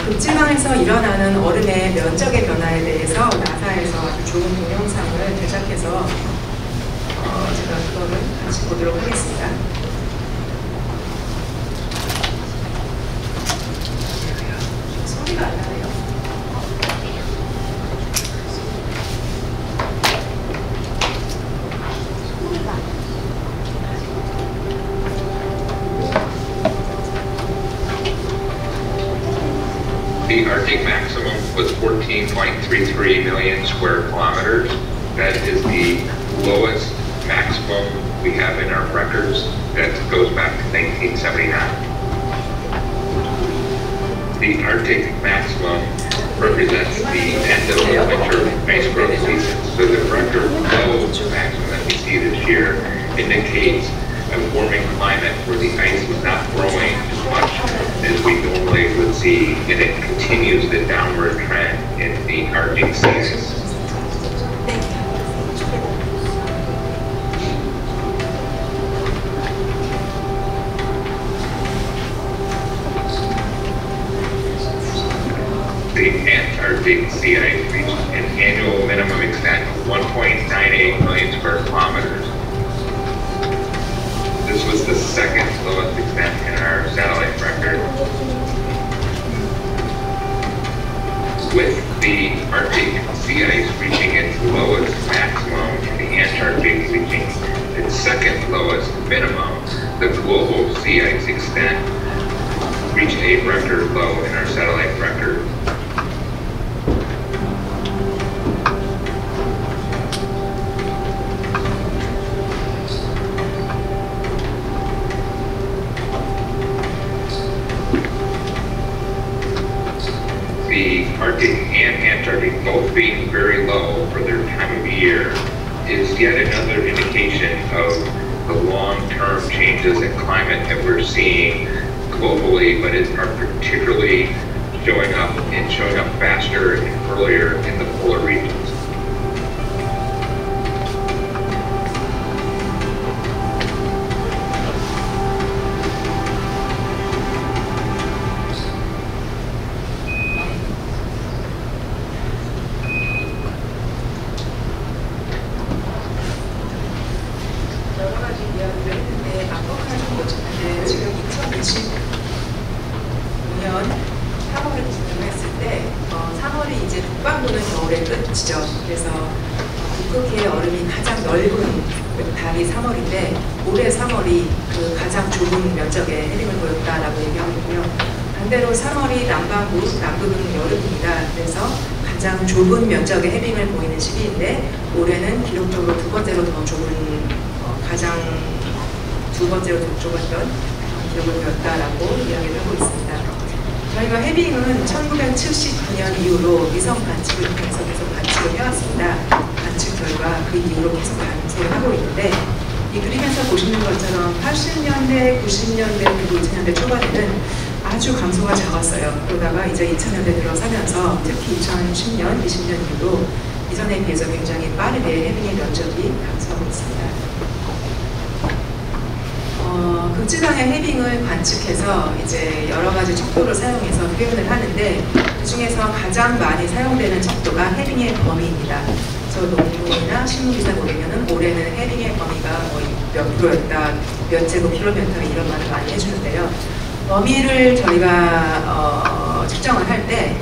극지방에서 일어나는 얼음의 면적의 변화에 대해서 나사에서 아주 좋은 동영상을 제작해서 제가 그거를 같이 보도록 하겠습니다. 소리가 안 나네요. The Arctic maximum was 14.33 million square kilometers. That is the lowest maximum we have in our records. That goes back to 1979. The Arctic maximum represents the end of the winter ice growth season. So the record low maximum that we see this year indicates a warming climate where the ice is not growing as much as we normally would see, and it continues the downward trend in the Arctic seas. The Antarctic sea ice reached an annual minimum extent of 1.98 million square kilometers. This was the second lowest extent in our satellite record. With the Arctic sea ice reaching its lowest maximum and the Antarctic reaching its second lowest minimum, the global sea ice extent reached a record low in our satellite record. The Arctic and Antarctic both being very low for their time of year is yet another indication of the long-term changes in climate that we're seeing globally, but are particularly showing up faster and earlier in the polar regions. 지금 2025년 3월을 기준으로 했을 때 3월이 이제 북반구는 겨울의 끝이죠. 그래서 북극의 얼음이 가장 넓은 달이 3월인데 올해 3월이 그 가장 좁은 면적의 해빙을 보였다라고 얘기하고 있고요. 반대로 3월이 남반구, 남극은 여름입니다. 그래서 가장 좁은 면적의 해빙을 보이는 시기인데 올해는 기록적으로 두 번째로 더 좁은 가장 두 번째로 더 좁았던 기록을 보였다라고 이야기를 하고 있습니다. 저희가 해빙은 1979년 이후로 위성 관측을 통해서 계속 관측을 해왔습니다. 관측 결과 그 이후로 계속 관측을 하고 있는데 이 그림에서 보시는 것처럼 80년대, 90년대, 그리고 2000년대 초반에는 아주 감소가 작았어요. 그러다가 이제 2000년대 들어서면서 특히 2010년, 20년 이후로 이전에 비해서 굉장히 빠르게 해빙의 면적이 감소하고 있습니다. 극지방의 해빙을 관측해서 이제 여러 가지 척도를 사용해서 표현을 하는데 그 중에서 가장 많이 사용되는 척도가 해빙의 범위입니다. 그래서 농구나 신문기사 보면은 올해는 해빙의 범위가 거의 몇 프로였다, 몇 제곱킬로미터 이런 말을 많이 해주는데요. 범위를 저희가 측정을 할 때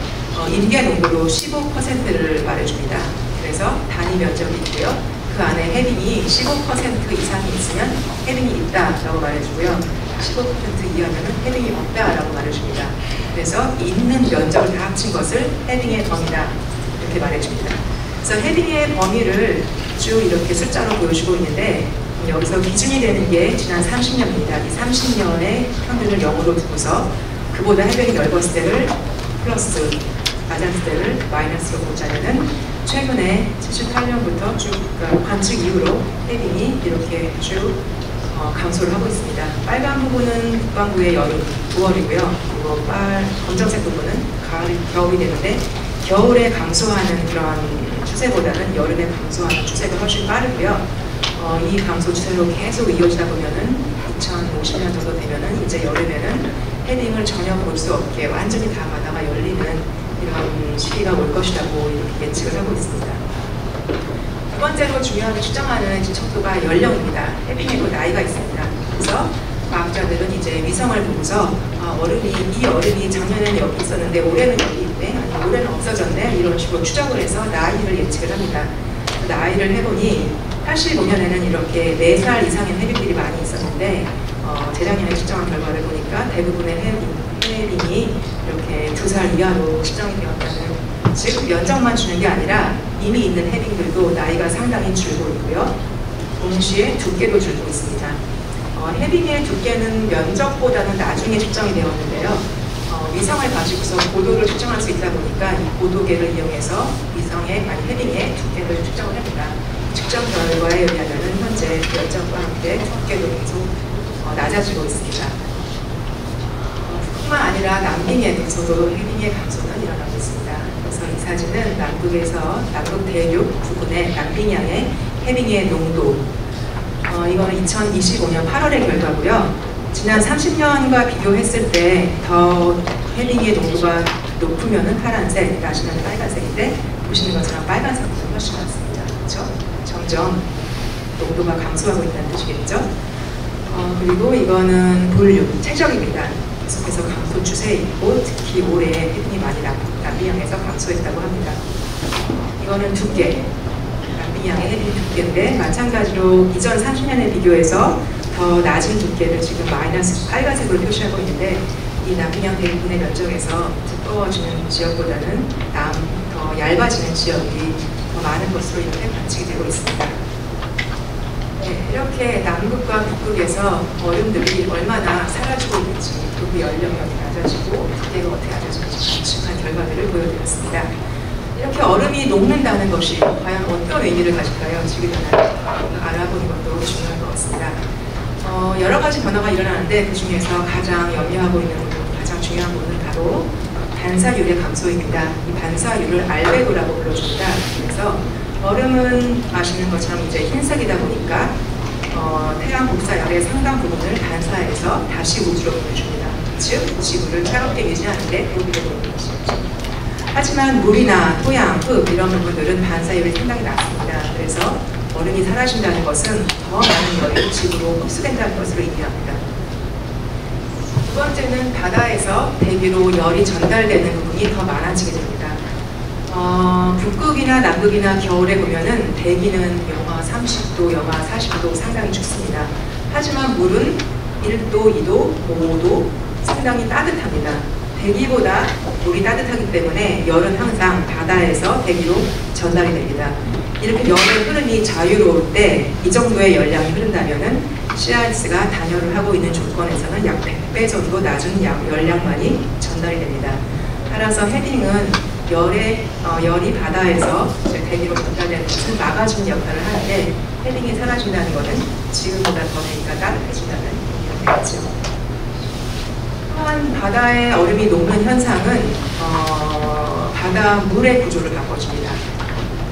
임계 농도로 15%를 말해줍니다. 그래서 단위 면적이 있고요. 그 안에 해빙이 15% 이상이 있으면 해빙이 있다라고 말해주고요. 15% 이하면 해빙이 없다라고 말해줍니다. 그래서 있는 면적을 다 합친 것을 해빙의 범위다 이렇게 말해줍니다. 그래서 해빙의 범위를 쭉 이렇게 숫자로 보여주고 있는데 여기서 기준이 되는 게 지난 30년입니다. 이 30년의 평균을 0으로 두고서 그보다 해변이 넓었을 때를 플러스, 낮았을 때를 마이너스로 보자면은 최근에 78년부터 쭉 관측 이후로 해빙이 이렇게 쭉 감소를 하고 있습니다. 빨간 부분은 북반구의 여름 9월이고요. 그리고 검정색 부분은 겨울이 되는데 겨울에 감소하는 그런 추세보다는 여름에 감소하는 추세가 훨씬 빠르고요. 이 감소 추세로 계속 이어지다 보면은 2050년 정도 되면은 이제 여름에는 해빙을 전혀 볼 수 없게 완전히 다 바다가 열리는 이런 시기가 올 것이라고 이렇게 예측을 하고 있습니다. 두 번째로 중요하게 추정하는 척도가 연령입니다. 해빙에도 나이가 있습니다. 그래서 과학자들은 이제 위성을 보고서 이 얼음이 작년에는 여기 있었는데 올해는 여기 있네, 아니 올해는 없어졌네 이런 식으로 추정을 해서 나이를 예측을 합니다. 그 나이를 해보니 85년에는 이렇게 4살 이상의 해빙들이 많이 있었는데 재작년에 측정한 결과를 보니까 대부분의 해빙이 이렇게 2살 이하로 측정이 되었다는, 즉 면적만 주는 게 아니라 이미 있는 해빙들도 나이가 상당히 줄고 있고요. 동시에 두께도 줄고 있습니다. 해빙의 두께는 면적보다는 나중에 측정이 되었는데요. 위성을 가지고서 고도를 측정할 수 있다 보니까 이 고도계를 이용해서 해빙의 두께를 측정을 합니다. 측정 결과에 의하면 현재 면적과 함께 두께도 계속 낮아지고 있습니다. 뿐만 아니라 남빙에서도 해빙의 감소는 일어나고 있습니다. 그래서 이 사진은 남극 대륙 부근의 남빙양의 해빙의 농도, 이거는 2025년 8월의 결과고요. 지난 30년과 비교했을 때 더 해빙의 농도가 높으면은 파란색, 낮으면 빨간색인데 보시는 것처럼 빨간색보다 훨씬 많습니다. 그렇죠? 점점 농도가 감소하고 있다는 뜻이겠죠. 그리고 이거는 볼륨, 체적입니다. 계속해서 감소 추세에 있고 특히 올해 해빙이 많이 남빙양에서 감소했다고 합니다. 이거는 두께, 남빙양의 해빙 두께인데 마찬가지로 이전 30년에 비교해서 더 낮은 두께를 지금 마이너스 빨간색으로 표시하고 있는데 이 남빙양 대부분의 면적에서 두꺼워지는 지역보다는 더 얇아지는 지역이 더 많은 것으로 이렇게 관측이 되고 있습니다. 네, 이렇게 남극과 북극에서 얼음들이 얼마나 사라지고 있는지, 그 연령이 어떻게 낮아지고 두께가 어떻게 낮아지는지 관측한 결과들을 보여드렸습니다. 이렇게 얼음이 녹는다는 것이 과연 어떤 의미를 가질까요? 지구변화를 알아보는 것도 중요할 것 같습니다. 여러 가지 변화가 일어나는데 그 중에서 가장 염려하고 있는 부분, 가장 중요한 부분은 바로 반사율의 감소입니다. 이 반사율을 알베도라고 불러줍니다. 그래서 얼음은 아시는 것처럼 이제 흰색이다 보니까 태양 복사열의 상당 부분을 반사해서 다시 우주로 보내줍니다. 즉 지구를 차갑게 유지하는 데 도움이 되고 있는 것이죠. 하지만 물이나 토양, 흙 이런 부분들은 반사율이 상당히 낮습니다. 그래서 얼음이 사라진다는 것은 더 많은 열이 지구로 흡수된다는 것을 의미합니다. 두 번째는 바다에서 대기로 열이 전달되는 부분이 더 많아지게 됩니다. 북극이나 남극이나 겨울에 보면은 대기는 영하 30도, 영하 40도 상당히 춥습니다. 하지만 물은 1도, 2도, 5도 상당히 따뜻합니다. 대기보다 물이 따뜻하기 때문에 열은 항상 바다에서 대기로 전달이 됩니다. 이렇게 열의 흐름이 자유로울 때 이 정도의 열량이 흐른다면은 CRS가 단열을 하고 있는 조건에서는 약 100배 정도 낮은 열량만이 전달이 됩니다. 따라서 헤딩은 열이 바다에서 대기로 전달되는 것을 막아주는 역할을 하는데 헤딩이 사라진다는 것은 지금보다 더 대기가 따뜻해진다는 얘기겠죠. 또한 바다의 얼음이 녹는 현상은 바닷물의 구조를 바꿔줍니다.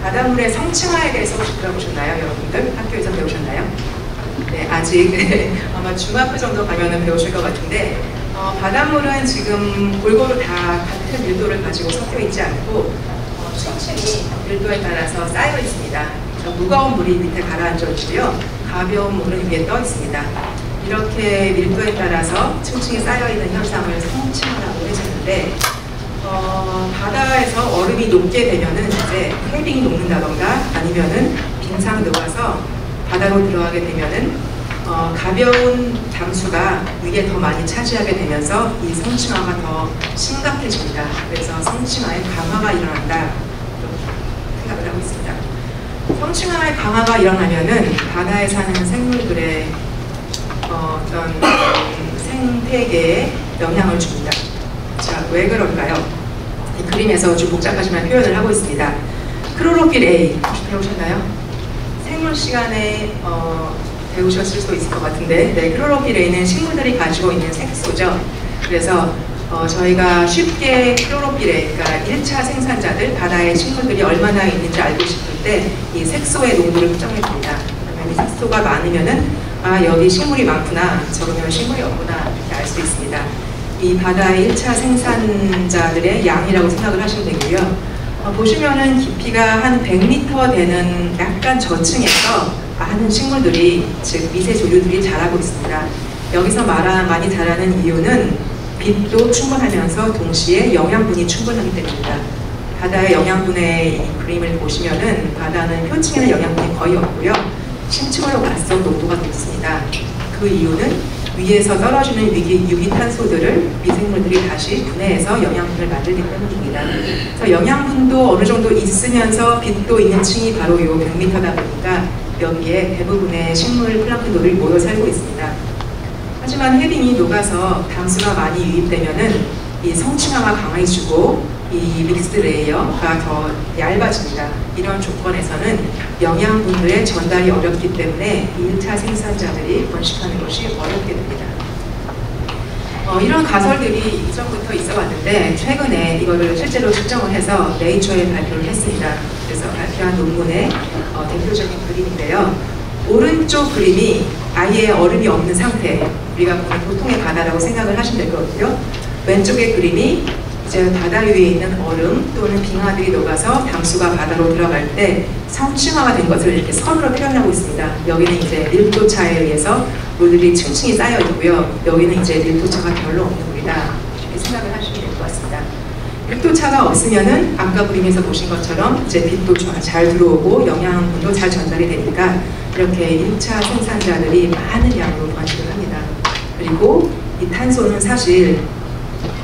바닷물의 성층화에 대해서 혹시 들어보셨나요? 여러분들 학교에서 배우셨나요? 네, 아직 아마 중학교 정도 가면은 배우실 것 같은데 바닷물은 지금 골고루 다 같은 밀도를 가지고 섞여 있지 않고 층층이 밀도에 따라서 쌓여 있습니다. 무거운 물이 밑에 가라앉아 있고요. 가벼운 물은 위에 떠 있습니다. 이렇게 밀도에 따라서 층층이 쌓여 있는 현상을 성층화라고 해주는데 바다에서 얼음이 녹게 되면은 이제 헤딩이 녹는다던가 아니면은 빙상 녹아서 바다로 들어가게 되면은 가벼운 담수가 위에 더 많이 차지하게 되면서 이 성층화가 더 심각해집니다. 그래서 성층화의 강화가 일어난다 생각을 하고 있습니다. 성층화의 강화가 일어나면은 바다에 사는 생물들의 어떤 생태계에 영향을 줍니다. 자, 왜 그럴까요? 이 그림에서 좀 복잡하지만 표현을 하고 있습니다. 크로로필 A 혹시 배우셨나요? 생물 시간에 배우셨을 수도 있을 것 같은데, 네, 크로로필 A는 식물들이 가지고 있는 색소죠. 그래서 저희가 쉽게 크로로필 A, 그러니까 1차 생산자들, 바다에 식물들이 얼마나 있는지 알고 싶을 때 이 색소의 농도를 측정해 봅니다. 그러면 이 색소가 많으면은 여기 식물이 많구나, 적으면 식물이 없구나 이렇게 알 수 있습니다. 이 바다의 1차 생산자들의 양이라고 생각을 하시면 되고요. 보시면은 깊이가 한 100m 되는 약간 저층에서 많은 식물들이, 즉 미세 조류들이 자라고 있습니다. 여기서 많이 자라는 이유는 빛도 충분하면서 동시에 영양분이 충분하기 때문입니다. 바다의 영양분의 이 그림을 보시면은 바다는 표층에는 영양분이 거의 없고요. 심층으로 갈수록 농도가 높습니다. 그 이유는 위에서 떨어지는 유기탄소들을 미생물들이 다시 분해해서 영양분을 만들기 때문입니다. 그래서 영양분도 어느 정도 있으면서 빛도 있는 층이 바로 이 100m다 보니까 여기에 대부분의 식물 플랑크톤들이 모여 살고 있습니다. 하지만 헤딩이 녹아서 담수가 많이 유입되면은 이 성층화가 강해지고 이 믹스드 레이어가 더 얇아집니다. 이런 조건에서는 영양분들의 전달이 어렵기 때문에 1차 생산자들이 번식하는 것이 어렵게 됩니다. 이런 가설들이 이전부터 있어 왔는데 최근에 이거를 실제로 측정을 해서 네이처에 발표를 했습니다. 그래서 발표한 논문의 대표적인 그림인데요. 오른쪽 그림이 아예 얼음이 없는 상태, 우리가 보는 보통의 바다라고 생각을 하시면 될 것 같고요. 왼쪽의 그림이 이제 바다 위에 있는 얼음 또는 빙하들이 녹아서 담수가 바다로 들어갈 때 성층화가 된 것을 이렇게 선으로 표현하고 있습니다. 여기는 이제 밀도 차에 의해서 물들이 층층이 쌓여 있고요. 여기는 이제 밀도 차가 별로 없는 물이다. 이렇게 생각을 하시면 될 것 같습니다. 밀도 차가 없으면은 아까 그림에서 보신 것처럼 이제 빛도 잘 들어오고 영양분도 잘 전달이 되니까 이렇게 1차 생산자들이 많은 양으로 번식을 합니다. 그리고 이 탄소는 사실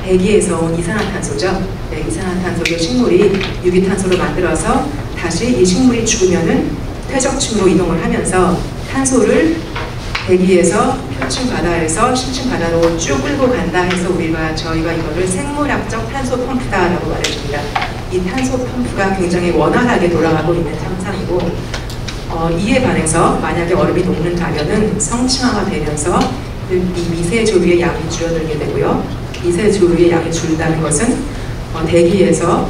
대기에서 온 이산화탄소죠. 네, 이산화탄소를 식물이 유기탄소로 만들어서 다시 이 식물이 죽으면은 퇴적층으로 이동을 하면서 탄소를 대기에서 표층 바다에서 심층 바다로 쭉 끌고 간다 해서 저희가 이거를 생물학적 탄소 펌프다라고 말해줍니다. 이 탄소 펌프가 굉장히 원활하게 돌아가고 있는 현상이고 이에 반해서 만약에 얼음이 녹는다면은 성층화가 되면서 이 미세 조류의 양이 줄어들게 되고요. 미세 조류의 양이 줄다는 것은 대기에서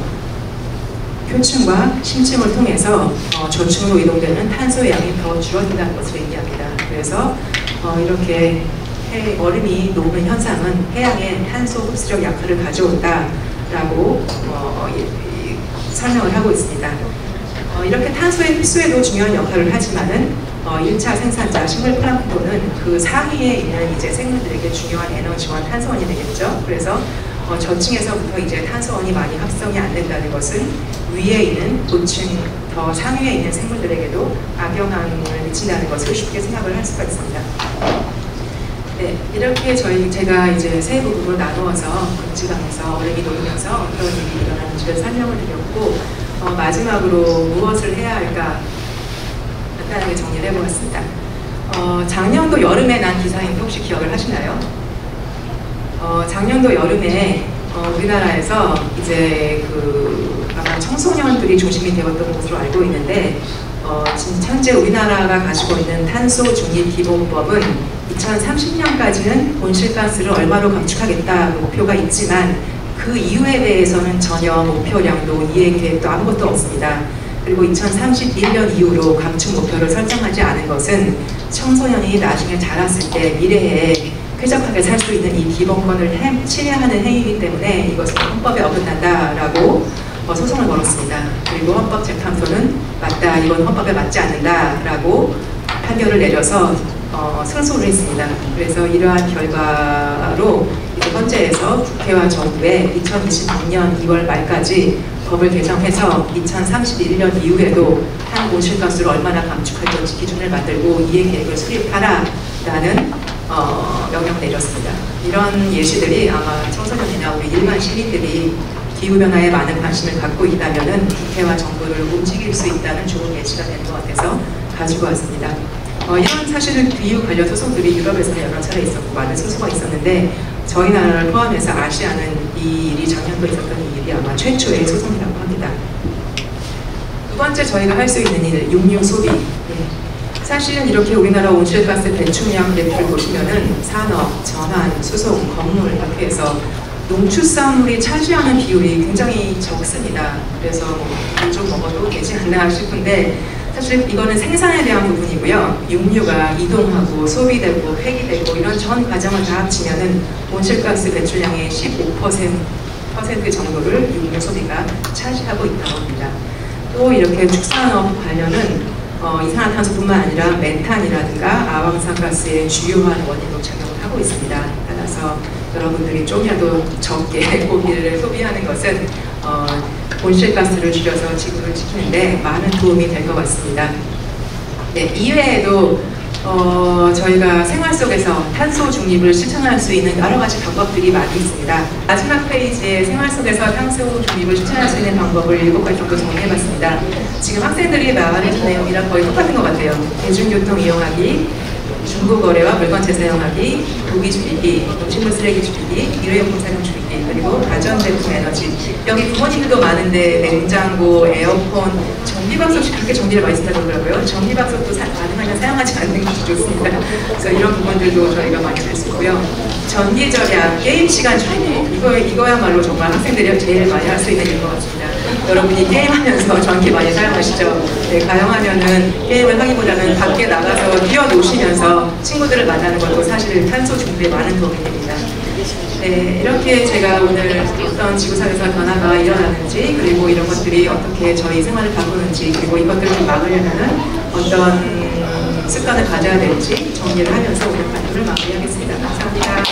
표층과 심층을 통해서 저층으로 이동되는 탄소의 양이 더 줄어든다는 것을 얘기합니다. 그래서 이렇게 얼음이 녹는 현상은 해양의 탄소 흡수력 약화를 가져온다라고 설명을 하고 있습니다. 이렇게 탄소의 흡수에도 중요한 역할을 하지만은 1차 생산자 식물 플랑크톤은 그 상위에 있는 이제 생물들에게 중요한 에너지와 탄소원이 되겠죠. 그래서 저층에서부터 이제 탄소원이 많이 합성이 안 된다는 것은 위에 있는 고층 더 상위에 있는 생물들에게도 악영향을 미친다는 것을 쉽게 생각을 할 수가 있습니다. 네, 이렇게 제가 이제 세 부분으로 나누어서 극지방에서 얼음이 녹으면서 어떤 일이 일어나는지를 설명을 드렸고, 마지막으로 무엇을 해야 할까 간단하게 정리를 해보았습니다. 작년도 여름에 난 기사인데 혹시 기억을 하시나요? 작년도 여름에 우리나라에서 이제 아마 청소년들이 중심이 되었던 것으로 알고 있는데, 지금 현재 우리나라가 가지고 있는 탄소 중립 기본법은 2030년까지는 온실가스를 얼마로 감축하겠다 목표가 있지만 그 이후에 대해서는 전혀 목표량도 이행 계획도 아무것도 없습니다. 그리고 2031년 이후로 감축 목표를 설정하지 않은 것은 청소년이 나중에 자랐을 때 미래에 쾌적하게 살 수 있는 이 기본권을 침해하는 행위이기 때문에 이것은 헌법에 어긋난다라고 소송을 걸었습니다. 그리고 헌법재판소는 맞다, 이건 헌법에 맞지 않는다라고 판결을 내려서 승소를 했습니다. 그래서 이러한 결과로 이제 헌재에서 국회와 정부에 2026년 2월 말까지 법을 개정해서 2031년 이후에도 탄 온실가스를 얼마나 감축할 건지 기준을 만들고 이행 계획을 수립하라라는 명령을 내렸습니다. 이런 예시들이 아마 청소년이나 우리 일반 시민들이 기후변화에 많은 관심을 갖고 있다면 국회와 정부를 움직일 수 있다는 좋은 예시가 되는 것 같아서 가지고 왔습니다. 이런 사실은 기후 관련 소송들이 유럽에서 여러 차례 있었고 많은 소송가 있었는데 저희 나라를 포함해서 아시아는 이 일이 작년도 있었던 이 일이 아마 최초의 소송이라고 합니다. 두 번째 저희가 할 수 있는 일, 육류 소비. 사실은 이렇게 우리나라 온실가스 배출량 그래프를 보시면은 산업, 전환, 수송, 건물 이렇게 해서 농축산물이 차지하는 비율이 굉장히 적습니다. 그래서 좀 먹어도 되지 않나 싶은데 사실 이거는 생산에 대한 부분이고요. 육류가 이동하고 소비되고 폐기되고 이런 전 과정을 다 합치면은 온실가스 배출량의 15% 정도를 육류 소비가 차지하고 있다고 합니다. 또 이렇게 축산업 관련은 이산화탄소뿐만 아니라 메탄이라든가 아황산가스의 주요한 원인으로 작용을 하고 있습니다. 따라서 여러분들이 좀이라도 적게 고기를 소비하는 것은 온실가스를 줄여서 지구를 지키는데 많은 도움이 될 것 같습니다. 네, 이외에도 저희가 생활 속에서 탄소 중립을 실천할 수 있는 여러 가지 방법들이 많이 있습니다. 마지막 페이지에 생활 속에서 탄소 중립을 실천할 수 있는 방법을 7가지 정도 정리해봤습니다. 지금 학생들이 말해준 내용이랑 거의 똑같은 것 같아요. 대중교통 이용하기, 중고거래와 물건 재사용하기, 고기 줄이기, 음식물 쓰레기 줄이기, 일회용품 사용 줄이기, 그리고 가전제품 에너지. 여기 부모님들도 많은데 냉장고, 에어컨, 전기밥솥이 그렇게 전기를 많이 쓴다고 그러더라고요. 전기밥솥도 가능하면 사용하지 않는 것이 좋습니다. 그래서 이런 부분들도 저희가 많이 쓸 수 있고요. 전기 절약, 게임 시간 줄이기. 이거야말로 정말 학생들이 제일 많이 할 수 있는 일인 것 같습니다. 여러분이 게임하면서 전기 많이 사용하시죠? 네, 가용하면은 게임을 하기보다는 밖에 나가서 뛰어노시면서 친구들을 만나는 것도 사실 탄소 중립에 많은 도움이 됩니다. 네, 이렇게 제가 오늘 어떤 지구상에서 변화가 일어나는지, 그리고 이런 것들이 어떻게 저희 생활을 바꾸는지, 그리고 이것들을 막으려면 어떤 습관을 가져야 될지 정리를 하면서 오늘 발표를 마무리하겠습니다. 감사합니다.